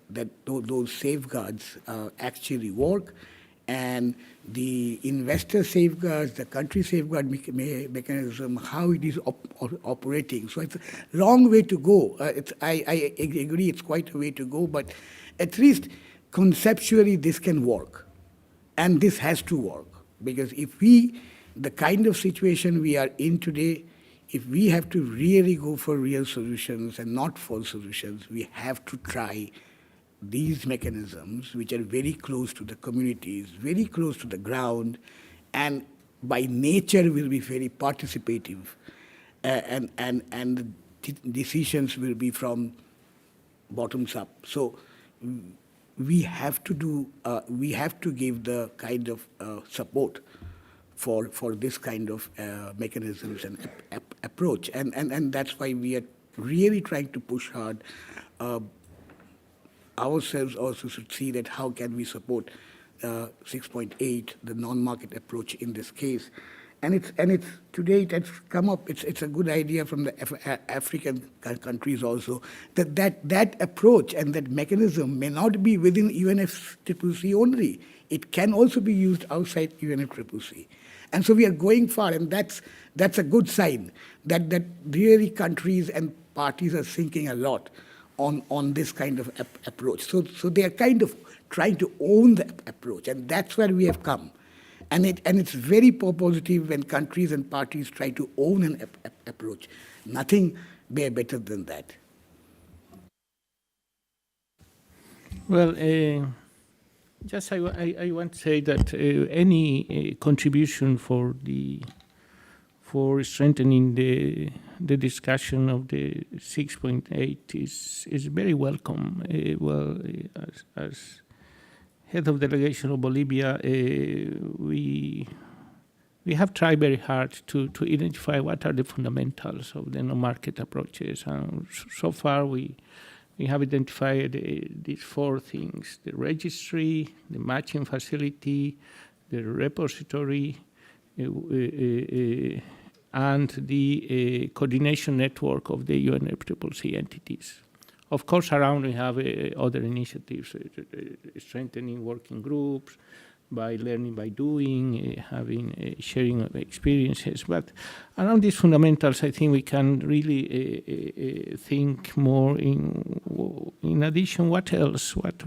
those safeguards actually work, and the investor safeguards, the country safeguard mechanism, how it is operating. So it's a long way to go. I agree it's quite a way to go, but at least conceptually this can work. And this has to work. Because if the kind of situation we are in today, if we have to really go for real solutions and not false solutions, we have to try these mechanisms, which are very close to the communities, very close to the ground, and by nature will be very participative, and the decisions will be from bottoms up. So we have to give the kind of support for this kind of mechanisms and approach, and that's why we are really trying to push hard. Ourselves also should see that how can we support 6.8, the non-market approach in this case. And it's today it has come up, it's a good idea from the African countries also, that approach and that mechanism may not be within UNFCCC only. It can also be used outside UNFCCC. And so we are going far, and that's a good sign that really countries and parties are thinking a lot on this kind of approach. So they are kind of trying to own the approach, and that's where we have come. And it's very positive when countries and parties try to own an approach. Nothing better than that. Well, just I want to say that any contribution for strengthening the discussion of the 6.8 is very welcome. As head of delegation of Bolivia, we have tried very hard to identify what are the fundamentals of the no-market approaches, and so far we have identified these four things: the registry, the matching facility, the repository, and the coordination network of the UNFCCC entities. Of course, around we have other initiatives, strengthening working groups, by learning by doing, having sharing of experiences. But around these fundamentals, I think we can really think more in addition, what else, what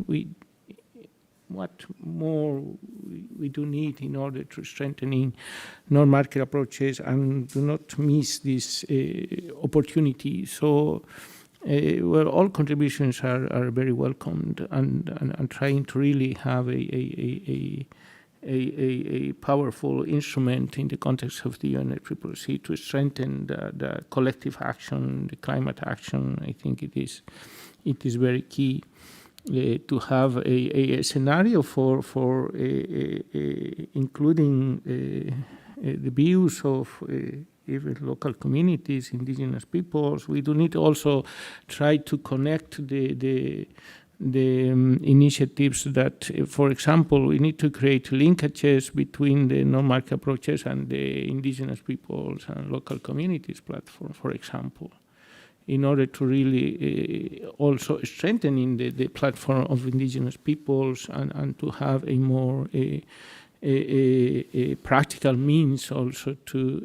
more we do need in order to strengthening non-market approaches and do not miss this opportunity. So, all contributions are very welcomed, and trying to really have a powerful instrument in the context of the UNFCCC to strengthen the collective action, the climate action. I think it is very key to have a scenario for including the views of even local communities, indigenous peoples. We do need also try to connect the initiatives that, for example, we need to create linkages between the non-market approaches and the indigenous peoples and local communities platform, for example, in order to really also strengthening the platform of indigenous peoples and to have a more a practical means also to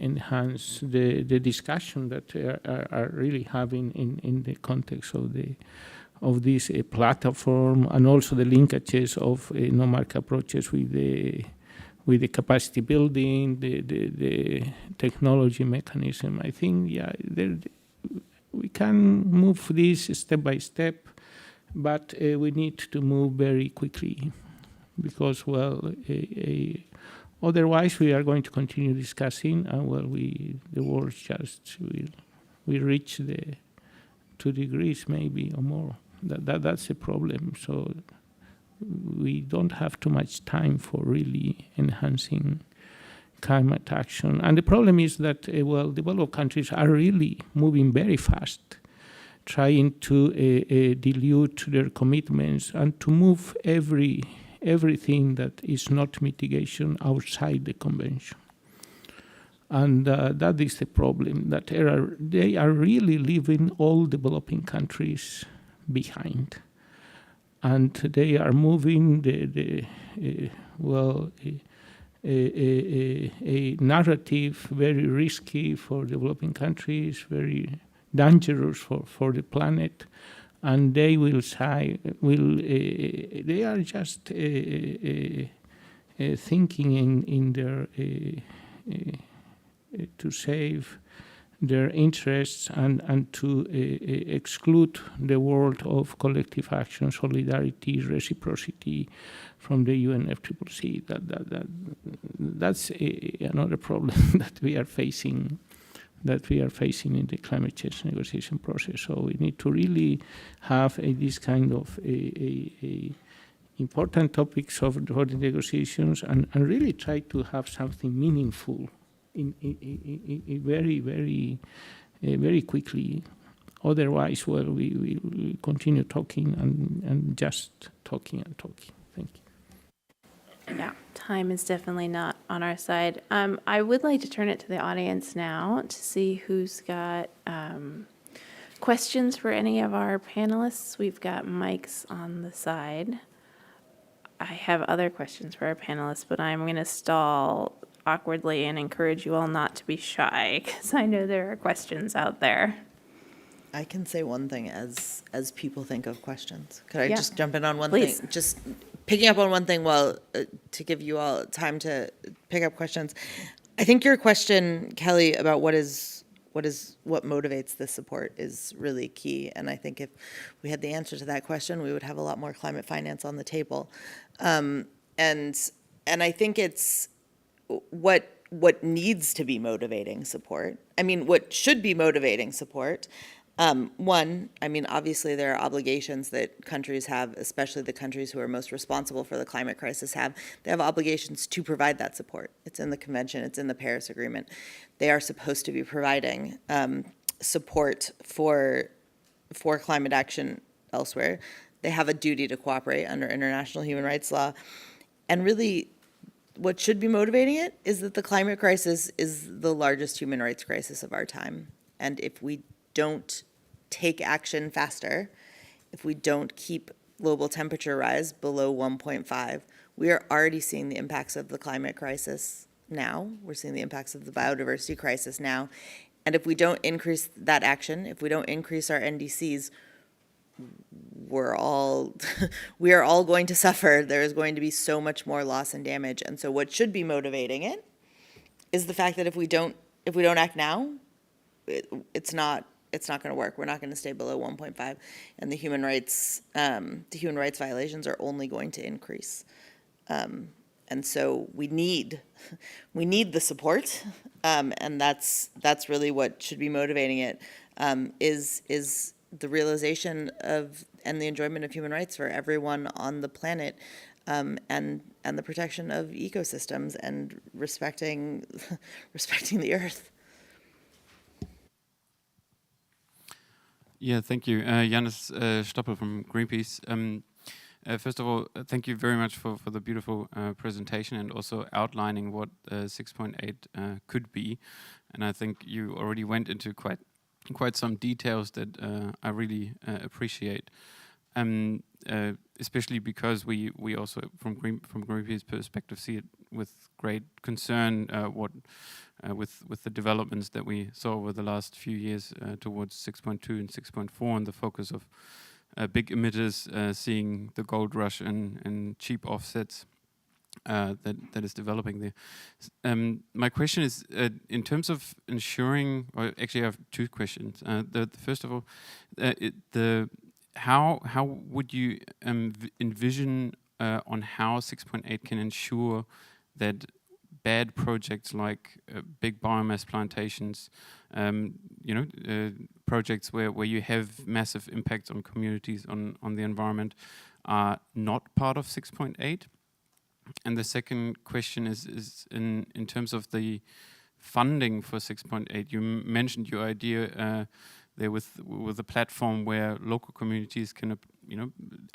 enhance the discussion that are really having in the context of this platform, and also the linkages of no-market approaches with the capacity building, the technology mechanism. I think, we can move this step by step, but we need to move very quickly, because otherwise we are going to continue discussing, and the world just will reach the 2 degrees maybe or more. That's a problem. So we don't have too much time for really enhancing climate action. And the problem is that, developed countries are really moving very fast, trying to dilute their commitments and to move everything that is not mitigation outside the convention. And that is the problem, that they are really leaving all developing countries behind. And they are moving a narrative very risky for developing countries, very dangerous for the planet, and they will say, they are just thinking in their to save their interests and to exclude the world of collective action, solidarity, reciprocity from the UNFCCC. That's another problem that we are facing in the climate change negotiation process. So we need to really have this kind of important topics for the negotiations and really try to have something meaningful very quickly. Otherwise, we will continue talking and just talking and talking. Thank you. Yeah, time is definitely not on our side. I would like to turn it to the audience now to see who's got questions for any of our panelists. We've got mics on the side. I have other questions for our panelists, but I'm going to stall awkwardly and encourage you all not to be shy, because I know there are questions out there. I can say one thing as people think of questions. Could I Yeah. just jump in on one Please. thing? Just picking up on one thing while to give you all time to pick up questions. I think your question, Kelly, about what motivates this support is really key. And I think if we had the answer to that question, we would have a lot more climate finance on the table. And I think it's what needs to be motivating support. I mean, what should be motivating support. One, I mean, obviously there are obligations that countries have, especially the countries who are most responsible for the climate crisis have. They have obligations to provide that support. It's in the convention, it's in the Paris Agreement. They are supposed to be providing support for climate action elsewhere. They have a duty to cooperate under international human rights law. And really, what should be motivating it is that the climate crisis is the largest human rights crisis of our time. And if we don't take action faster, if we don't keep global temperature rise below 1.5, we are already seeing the impacts of the climate crisis now. We're seeing the impacts of the biodiversity crisis now. And if we don't increase that action, if we don't increase our NDCs, we are all going to suffer. There is going to be so much more loss and damage. And so what should be motivating it is the fact that if we don't act now, it's not going to work. We're not going to stay below 1.5, and the human rights violations are only going to increase. And so we need the support, and that's really what should be motivating it. Is the realization of and the enjoyment of human rights for everyone on the planet, and the protection of ecosystems and respecting the earth. Yeah, thank you. Janis Stoppel from Greenpeace. First of all, thank you very much for the beautiful presentation and also outlining what 6.8 could be. And I think you already went into quite some details that I really appreciate. Especially because we also from Greenpeace's perspective see it with great concern with the developments that we saw over the last few years towards 6.2 and 6.4 and the focus of big emitters seeing the gold rush and cheap offsets that is developing there. My question is in terms of ensuring, or actually I have two questions. The first of all, how would you envision on how 6.8 can ensure that bad projects like big biomass plantations, projects where you have massive impacts on communities, on the environment, are not part of 6.8? And the second question is in terms of the funding for 6.8. You mentioned your idea there with a platform where local communities can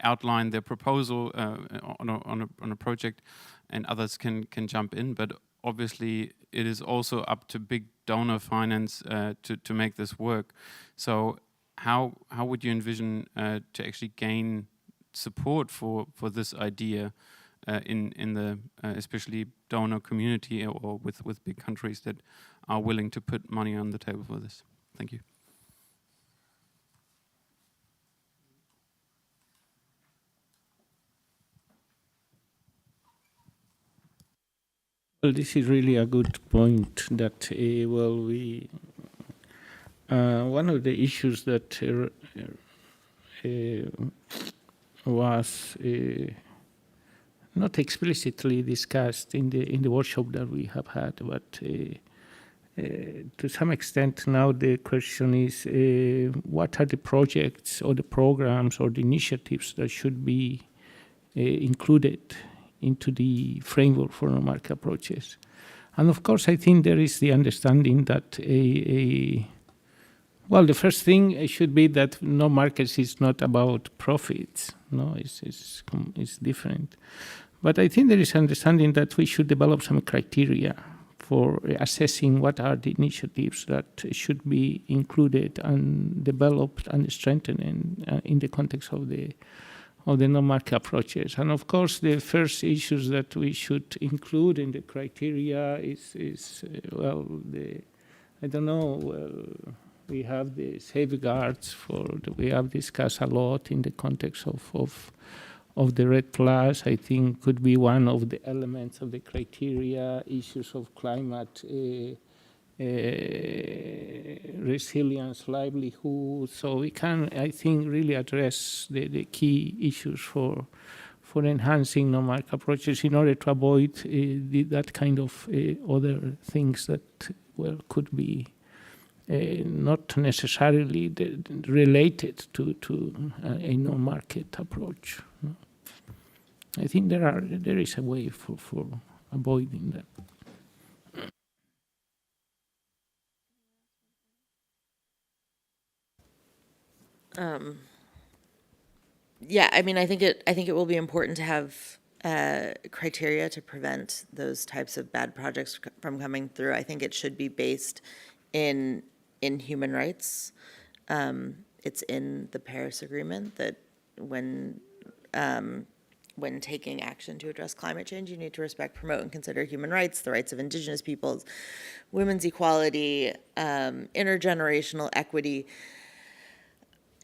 outline their proposal on a project, and others can jump in. But obviously, it is also up to big donor finance to make this work. So how would you envision to actually gain support for this idea in the especially donor community or with big countries that are willing to put money on the table for this? Thank you. Well, this is really a good point that, one of the issues that was not explicitly discussed in the workshop that we have had, but to some extent now the question is what are the projects or the programs or the initiatives that should be included into the framework for no-market approaches. And of course, I think there is the understanding that well, the first thing should be that no markets is not about profits. No, it's different. But I think there is understanding that we should develop some criteria for assessing what are the initiatives that should be included and developed and strengthened in the context of the no-market approaches. And of course, the first issues that we should include in the criteria is I don't know, we have the safeguards we have discussed a lot in the context of the RED Plus. I think could be one of the elements of the criteria, issues of climate resilience, livelihood. So we can, I think, really address the key issues for enhancing no-market approaches in order to avoid that kind of other things that could be not necessarily related to a no-market approach. I think there is a way for avoiding that. Yeah, I mean, I think it will be important to have criteria to prevent those types of bad projects from coming through. I think it should be based in human rights. It's in the Paris Agreement that when taking action to address climate change, you need to respect, promote, and consider human rights, the rights of indigenous peoples, women's equality, intergenerational equity,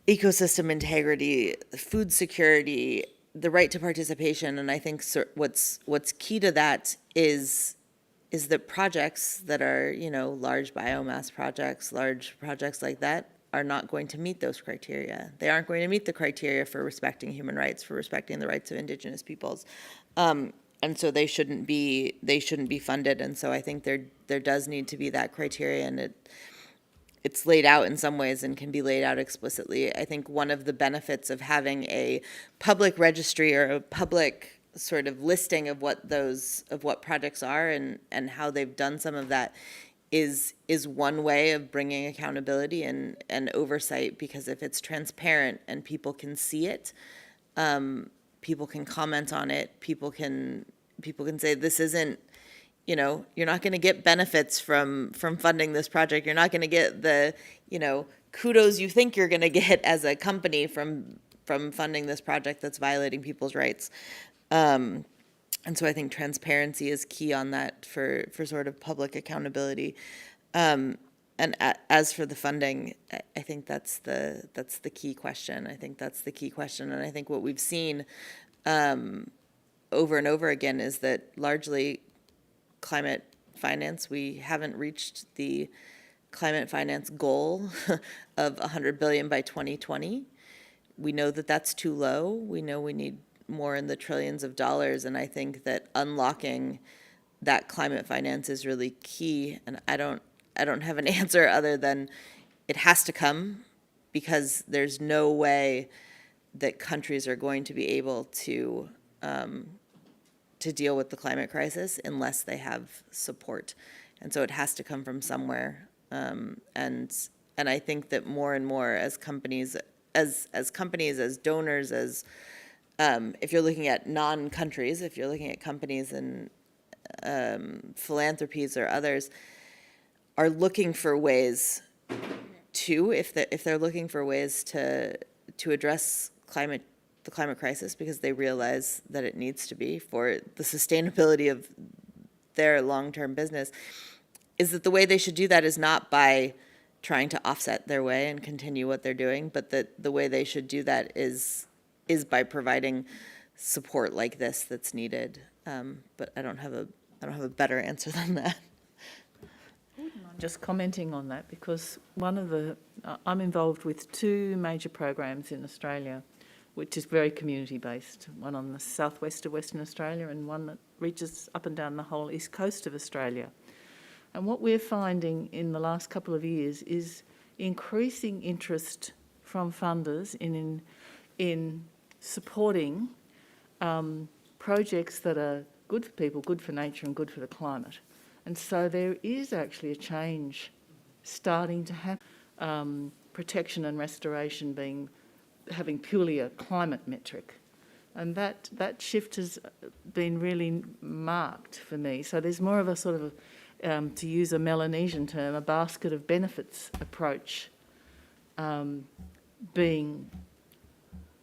ecosystem integrity, food security, the right to participation. And I think what's key to that is that projects that are, large biomass projects, large projects like that, are not going to meet those criteria. They aren't going to meet the criteria for respecting human rights, for respecting the rights of indigenous peoples. And so they shouldn't be funded. And so I think there does need to be that criteria, and it's laid out in some ways and can be laid out explicitly. I think one of the benefits of having a public registry or a public sort of listing of what projects are and how they've done some of that is one way of bringing accountability and oversight, because if it's transparent and people can see it, people can comment on it, people can say, this isn't, you're not going to get benefits from funding this project. You're not going to get the, kudos you think you're going to get as a company from funding this project that's violating people's rights. And so I think transparency is key on that for sort of public accountability. And as for the funding, I think that's the key question. I think that's the key question. And I think what we've seen over and over again is that largely climate finance, we haven't reached the climate finance goal of 100 billion by 2020. We know that that's too low. We know we need more in the trillions of dollars, and I think that unlocking that climate finance is really key. And I don't have an answer other than it has to come, because there's no way that countries are going to be able to deal with the climate crisis unless they have support. And so it has to come from somewhere. And I think that more and more as companies, as donors, as if you're looking at non-countries, if you're looking at companies and philanthropies or others, are looking for ways to, if they're looking for ways to address the climate crisis, because they realize that it needs to be for the sustainability of their long-term business, is that the way they should do that is not by trying to offset their way and continue what they're doing, but that the way they should do that is by providing support like this that's needed. But I don't have a better answer than that. Just commenting on that, because I'm involved with two major programs in Australia, which is very community-based, one on the southwest of Western Australia and one that reaches up and down the whole east coast of Australia. And what we're finding in the last couple of years is increasing interest from funders in supporting projects that are good for people, good for nature and good for the climate. And so there is actually a change starting to happen, protection and restoration having purely a climate metric. And that shift has been really marked for me. So there's more of a sort of, to use a Melanesian term, a basket of benefits approach being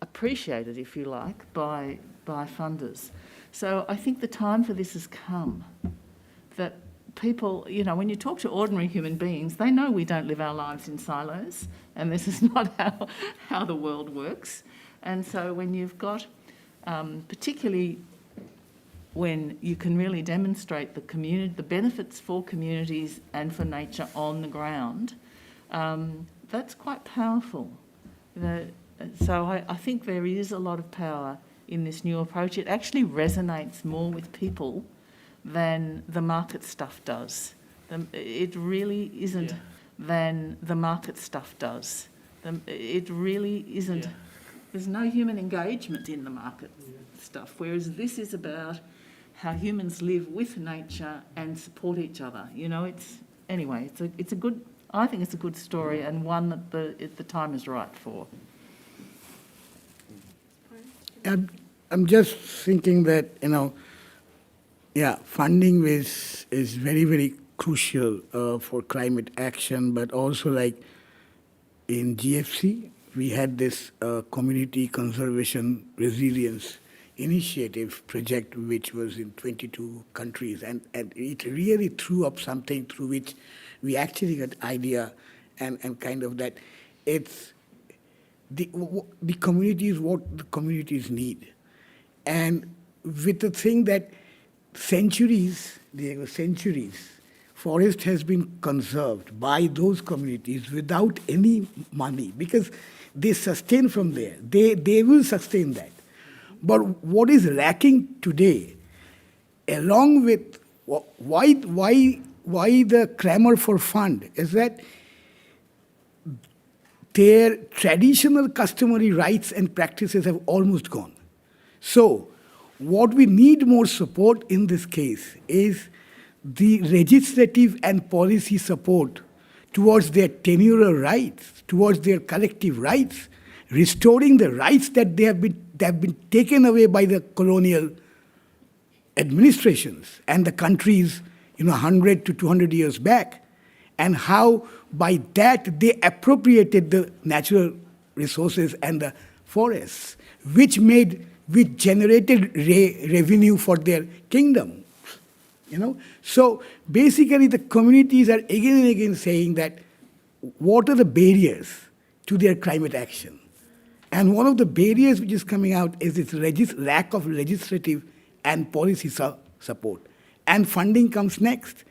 appreciated, if you like, by funders. So I think the time for this has come, that people, when you talk to ordinary human beings, they know we don't live our lives in silos, and this is not how the world works. And so when you've got, particularly when you can really demonstrate the benefits for communities and for nature on the ground, that's quite powerful. So I think there is a lot of power in this new approach. It actually resonates more with people than the market stuff does. It really isn't than the market stuff does. It really isn't. There's no human engagement in the market stuff, whereas this is about how humans live with nature and support each other. It's a good. I think it's a good story, and one that the time is right for. I'm just thinking that, funding is very, very crucial for climate action, but also like in GFC, we had this Community Conservation Resilience Initiative project, which was in 22 countries, and it really threw up something through which we actually got idea and kind of that it's the communities, what the communities need. And with the thing that centuries, forest has been conserved by those communities without any money, because they sustain from there. They will sustain that. But what is lacking today, along with why the clamor for fund, is that their traditional customary rights and practices have almost gone. So what we need more support in this case is the legislative and policy support towards their tenure rights, towards their collective rights, restoring the rights that they have been taken away by the colonial administrations and the countries 100 to 200 years back, and how by that they appropriated the natural resources and the forests, which generated revenue for their kingdom. So basically the communities are again and again saying that what are the barriers to their climate action? And one of the barriers which is coming out is its lack of legislative and policy support. And funding comes next.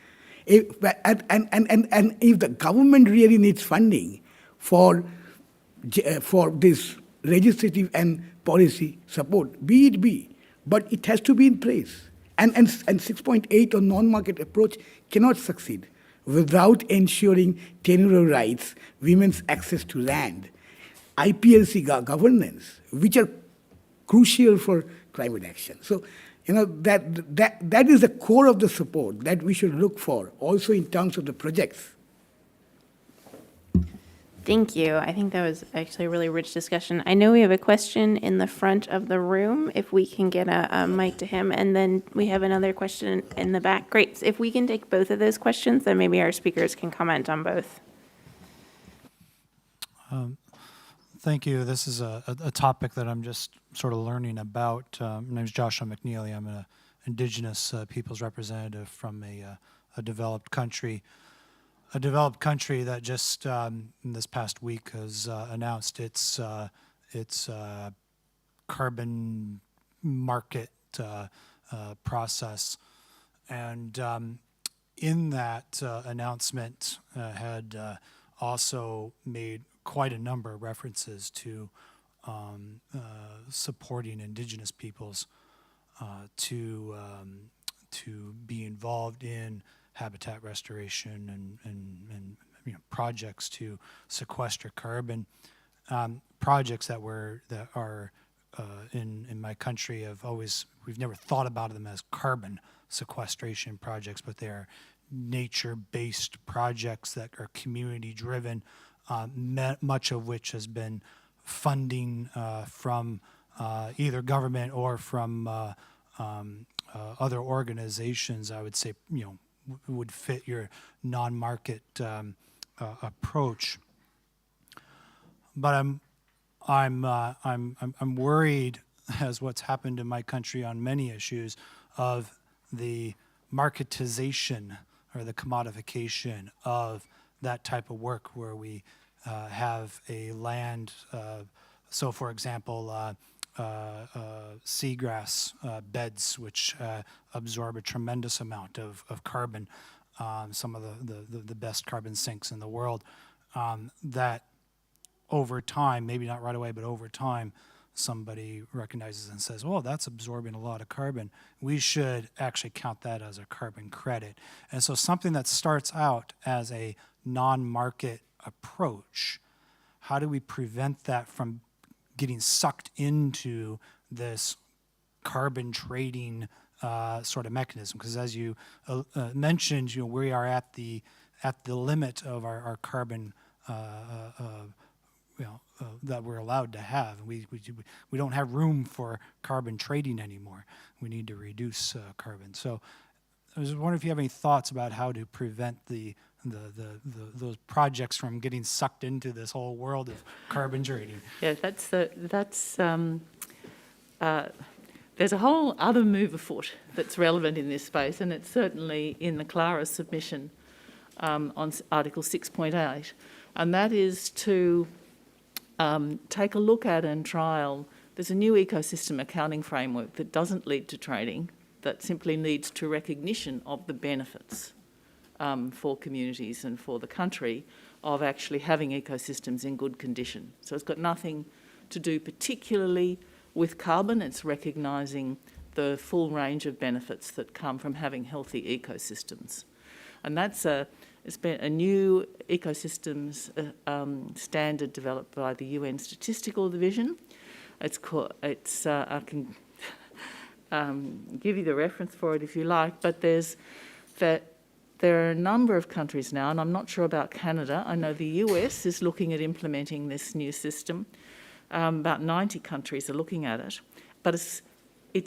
If the government really needs funding for this legislative and policy support, be it be, but it has to be in place. And 6.8 on non-market approach cannot succeed without ensuring tenure rights, women's access to land, IPLC governance, which are crucial for climate action. So, that is the core of the support that we should look for, also in terms of the projects. Thank you. I think that was actually a really rich discussion. I know we have a question in the front of the room, if we can get a mic to him, and then we have another question in the back. Great. If we can take both of those questions, then maybe our speakers can comment on both. Thank you. This is a topic that I'm just sort of learning about. My name is Joshua McNeely. I'm an indigenous people's representative from a developed country. A developed country that just in this past week has announced its carbon market process, and in that announcement had also made quite a number of references to supporting indigenous peoples to be involved in habitat restoration and projects to sequester carbon. Projects that are in my country we've never thought about them as carbon sequestration projects, but they're nature-based projects that are community-driven, much of which has been funding from either government or from other organizations. I would say, would fit your non-market approach. But I'm worried, as what's happened in my country on many issues, of the marketization or the commodification of that type of work, where we have a land. So, for example, seagrass beds, which absorb a tremendous amount of carbon, some of the best carbon sinks in the world, that over time, maybe not right away, but over time, somebody recognizes and says, well, that's absorbing a lot of carbon. We should actually count that as a carbon credit. And so something that starts out as a non-market approach, how do we prevent that from getting sucked into this carbon trading sort of mechanism? Because as you mentioned, we are at the limit of our carbon that we're allowed to have. We don't have room for carbon trading anymore. We need to reduce carbon. So I was wondering if you have any thoughts about how to prevent those projects from getting sucked into this whole world of carbon trading. Yeah, there's a whole other move afoot that's relevant in this space, and it's certainly in the Clara submission on Article 6.8, and that is to take a look at and trial. There's a new ecosystem accounting framework that doesn't lead to trading, that simply leads to recognition of the benefits for communities and for the country of actually having ecosystems in good condition. So it's got nothing to do particularly with carbon. It's recognising the full range of benefits that come from having healthy ecosystems. And it's been a new ecosystems standard developed by the UN Statistical Division. I can give you the reference for it if you like, but there are a number of countries now, and I'm not sure about Canada. I know the US is looking at implementing this new system. About 90 countries are looking at it, but it's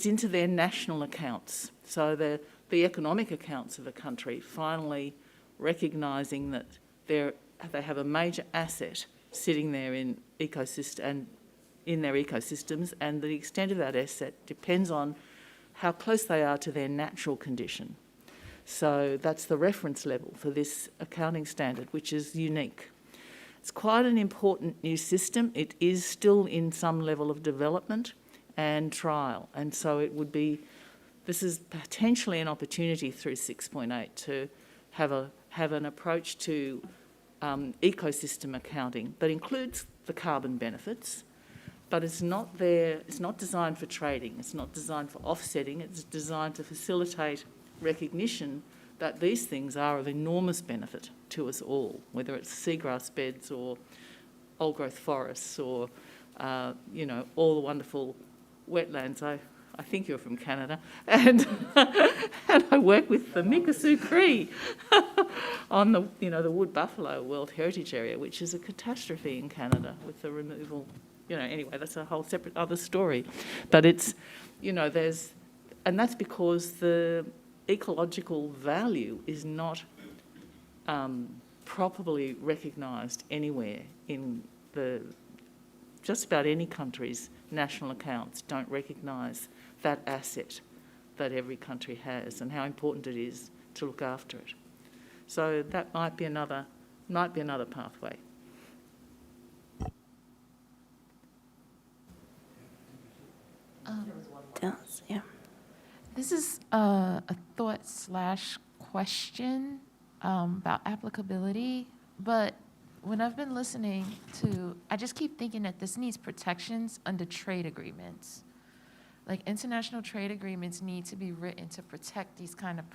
into their national accounts. So the economic accounts of a country finally recognising that they have a major asset sitting there in their ecosystems, and the extent of that asset depends on how close they are to their natural condition. So that's the reference level for this accounting standard, which is unique. It's quite an important new system. It is still in some level of development and trial, and so this is potentially an opportunity through 6.8 to have an approach to ecosystem accounting that includes the carbon benefits, but it's not designed for trading, it's not designed for offsetting, it's designed to facilitate recognition that these things are of enormous benefit to us all, whether it's seagrass beds or old-growth forests or, you know, all the wonderful wetlands. I think you're from Canada, and and I work with the Mikisew Cree on the, you know, the wood buffalo World Heritage Area, which is a catastrophe in Canada with the removal. You know, anyway, that's a whole separate other story. But it's, you know, and that's because the ecological value is not properly recognised anywhere in just about any country's national accounts don't recognise that asset that every country has and how important it is to look after it. So that might be another pathway. Yeah. This is a thought/question about applicability, but when I've been listening to, I just keep thinking that this needs protections under trade agreements. Like international trade agreements need to be written to protect these kind of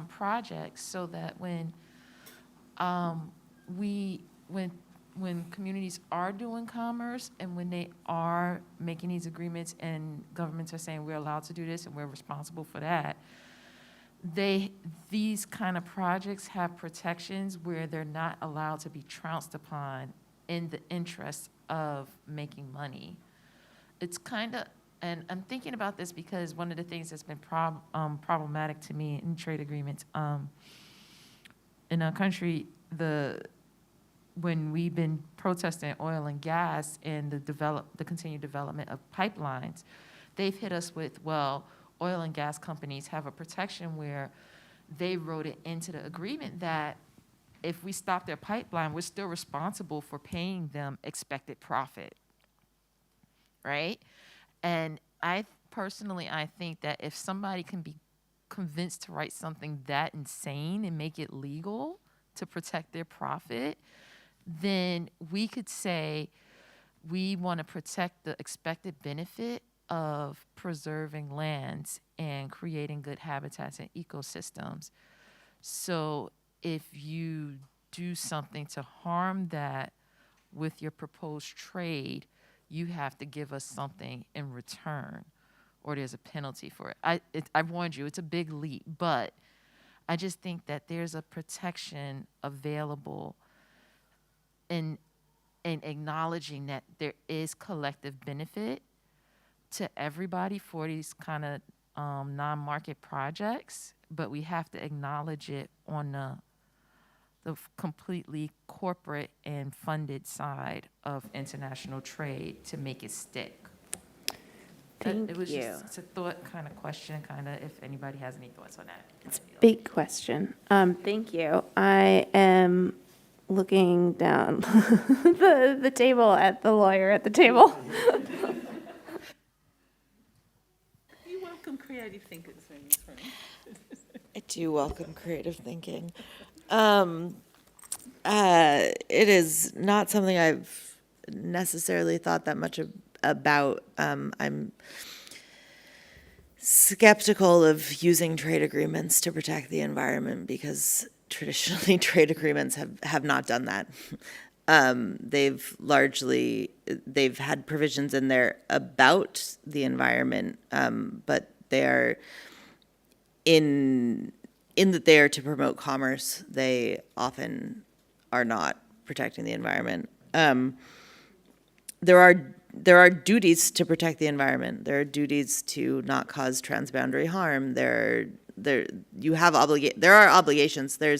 projects so that when when communities are doing commerce and when they are making these agreements and governments are saying we're allowed to do this and we're responsible for that, these kind of projects have protections where they're not allowed to be trounced upon in the interest of making money. It's kind of, and I'm thinking about this because one of the things that's been problematic to me in trade agreements in our country, when we've been protesting oil and gas and the continued development of pipelines, they've hit us with, well, oil and gas companies have a protection where they wrote it into the agreement that if we stop their pipeline, we're still responsible for paying them expected profit, right? And I think that if somebody can be convinced to write something that insane and make it legal to protect their profit, then we could say we want to protect the expected benefit of preserving lands and creating good habitats and ecosystems. So if you do something to harm that with your proposed trade, you have to give us something in return, or there's a penalty for it. I warned you, it's a big leap, but I just think that there's a protection available in acknowledging that there is collective benefit to everybody for these kind of non-market projects, but we have to acknowledge it on the completely corporate and funded side of international trade to make it stick. It was just, it's a thought kind of question, kind of, if anybody has any thoughts on that. It's a big question. Thank you. I am looking down the table at the lawyer at the table. You welcome creative thinkers in this room. I do welcome creative thinking. It is not something I've necessarily thought that much about. I'm skeptical of using trade agreements to protect the environment because traditionally trade agreements have not done that. They've had provisions in there about the environment, but they are in that they are to promote commerce. They often are not protecting the environment. There are duties to protect the environment. There are duties to not cause transboundary harm. There are obligations. There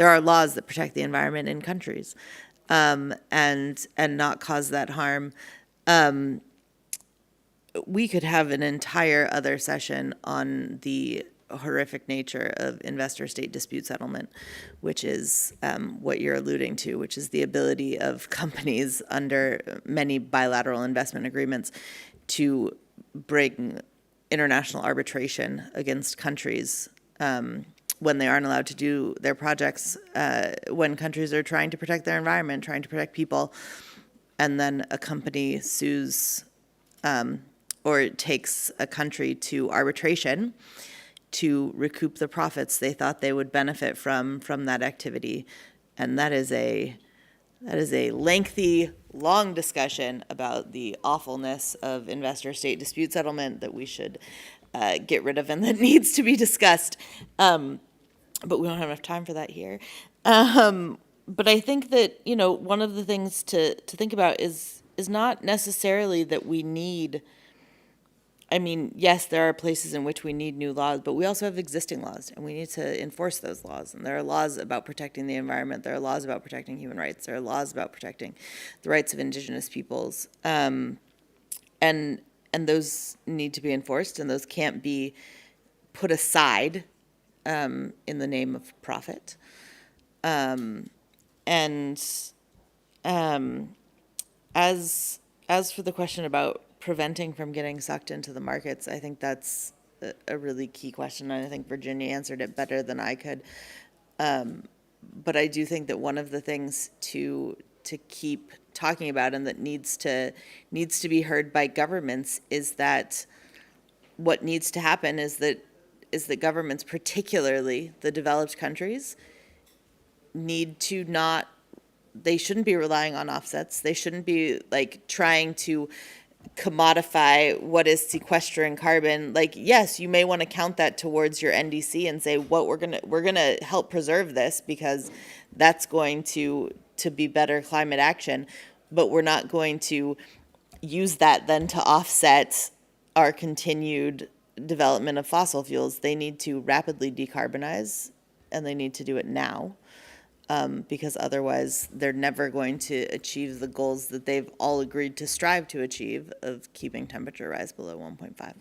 are laws that protect the environment in countries, and not cause that harm. We could have an entire other session on the horrific nature of investor-state dispute settlement, which is what you're alluding to, which is the ability of companies under many bilateral investment agreements to bring international arbitration against countries when they aren't allowed to do their projects, when countries are trying to protect their environment, trying to protect people, and then a company sues or takes a country to arbitration to recoup the profits they thought they would benefit from that activity. And that is a lengthy long discussion about the awfulness of investor-state dispute settlement that we should get rid of and that needs to be discussed. But we don't have enough time for that here. But I think that, you know, one of the things to think about is not necessarily that we need, I mean, yes, there are places in which we need new laws, but we also have existing laws, and we need to enforce those laws. And there are laws about protecting the environment. There are laws about protecting human rights. There are laws about protecting the rights of indigenous peoples. And those need to be enforced, and those can't be put aside in the name of profit. As for the question about preventing from getting sucked into the markets, I think that's a really key question, and I think Virginia answered it better than I could. But I do think that one of the things to keep talking about and that needs to be heard by governments is that what needs to happen is that governments, particularly the developed countries, need to not, they shouldn't be relying on offsets. They shouldn't be like trying to commodify what is sequestering carbon. Like, yes, you may want to count that towards your NDC and say, what we're gonna help preserve this because that's going to be better climate action, but we're not going to use that then to offset our continued development of fossil fuels. They need to rapidly decarbonize, and they need to do it now. Because otherwise they're never going to achieve the goals that they've all agreed to strive to achieve of keeping temperature rise below 1.5.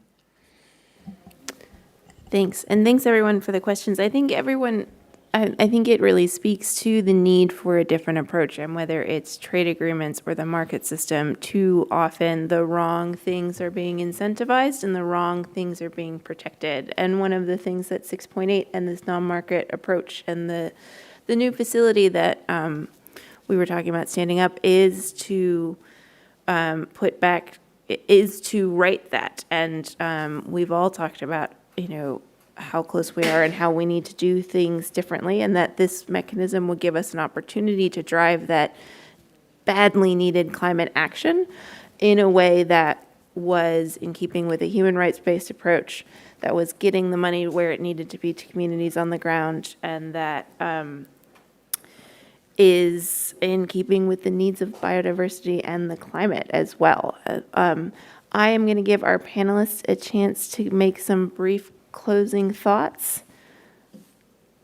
Thanks. And thanks everyone for the questions. I think it really speaks to the need for a different approach, and whether it's trade agreements or the market system, too often the wrong things are being incentivized and the wrong things are being protected. And one of the things that 6.8 and this non-market approach and the new facility that we were talking about standing up is to is to right that. And we've all talked about, you know, how close we are and how we need to do things differently, and that this mechanism will give us an opportunity to drive that badly needed climate action in a way that was in keeping with a human rights-based approach, that was getting the money where it needed to be to communities on the ground, and that is in keeping with the needs of biodiversity and the climate as well. I am going to give our panelists a chance to make some brief closing thoughts,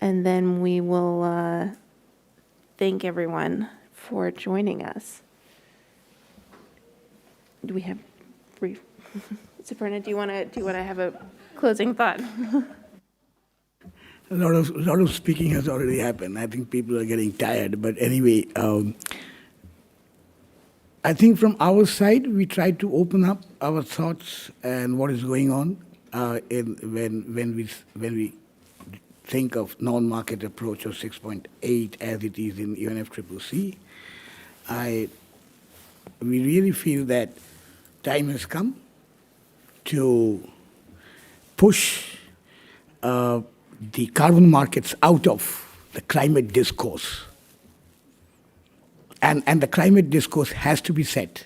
and then we will thank everyone for joining us. Do we have brief? Souparna, do you want to have a closing thought? A lot of speaking has already happened. I think people are getting tired. But anyway, I think from our side, we try to open up our thoughts and what is going on when we think of non-market approach of 6.8 as it is in UNFCCC. We really feel that time has come to push the carbon markets out of the climate discourse. And the climate discourse has to be set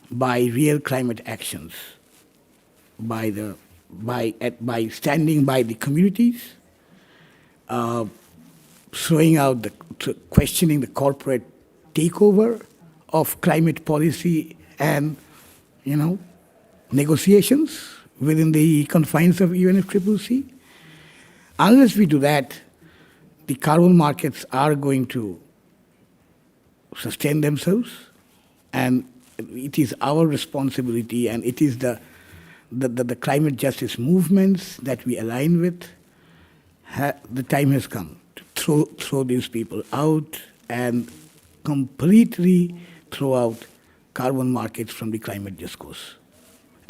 by real climate actions, by standing by the communities, questioning the corporate takeover of climate policy and, negotiations within the confines of UNFCCC. Unless we do that, the carbon markets are going to sustain themselves, and it is our responsibility, and it is the climate justice movements that we align with. The time has come to throw these people out and completely throw out carbon markets from the climate discourse.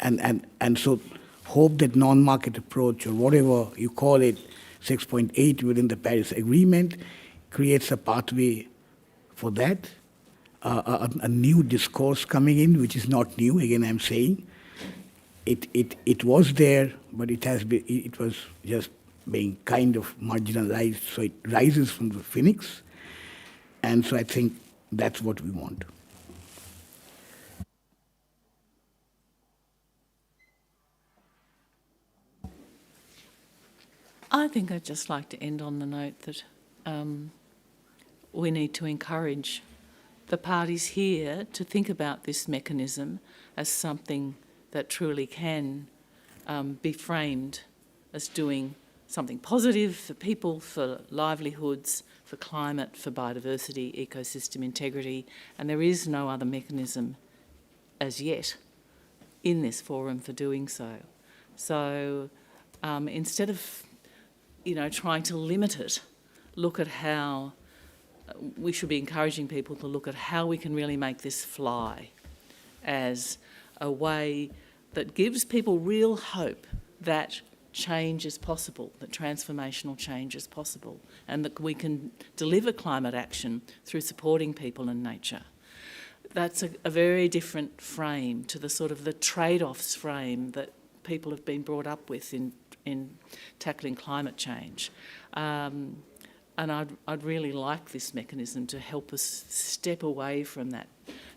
And so hope that non-market approach, or whatever you call it, 6.8 within the Paris Agreement, creates a pathway for that, a new discourse coming in, which is not new. Again, I'm saying it was there, but it was just being kind of marginalized. So it rises from the phoenix, and so I think That's what we want. I think I'd just like to end on the note that we need to encourage the parties here to think about this mechanism as something that truly can be framed as doing something positive for people, for livelihoods, for climate, for biodiversity, ecosystem integrity, and there is no other mechanism as yet in this forum for doing so. So instead of trying to limit it, look at how we should be encouraging people to look at how we can really make this fly as a way that gives people real hope that change is possible, that transformational change is possible, and that we can deliver climate action through supporting people and nature. That's a very different frame to the sort of the trade-offs frame that people have been brought up with in tackling climate change. And I'd really like this mechanism to help us step away from that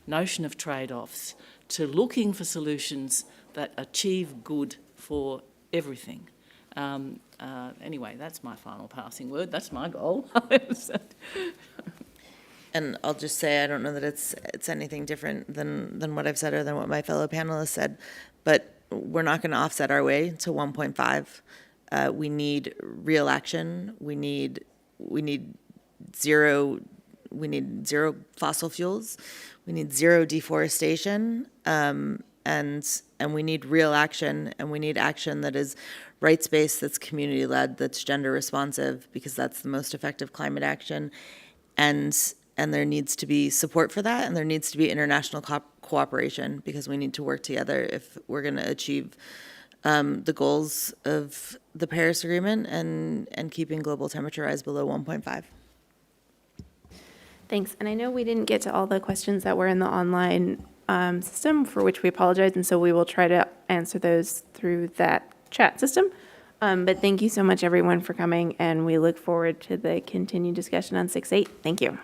notion of trade-offs to looking for solutions that achieve good for everything. Anyway, that's my final passing word. That's my goal. And I'll just say, I don't know that it's anything different than what I've said or than what my fellow panelists said, but we're not going to offset our way to 1.5. We need real action. We need zero fossil fuels. We need zero deforestation. And we need real action, and we need action that is rights-based, that's community-led, that's gender-responsive, because that's the most effective climate action. And there needs to be support for that, and there needs to be international cooperation, because we need to work together if we're going to achieve the goals of the Paris Agreement and keeping global temperature rise below 1.5. Thanks. And I know we didn't get to all the questions that were in the online system, for which we apologize, and so we will try to answer those through that chat system. But thank you so much, everyone, for coming, and we look forward to the continued discussion on 6.8. Thank you.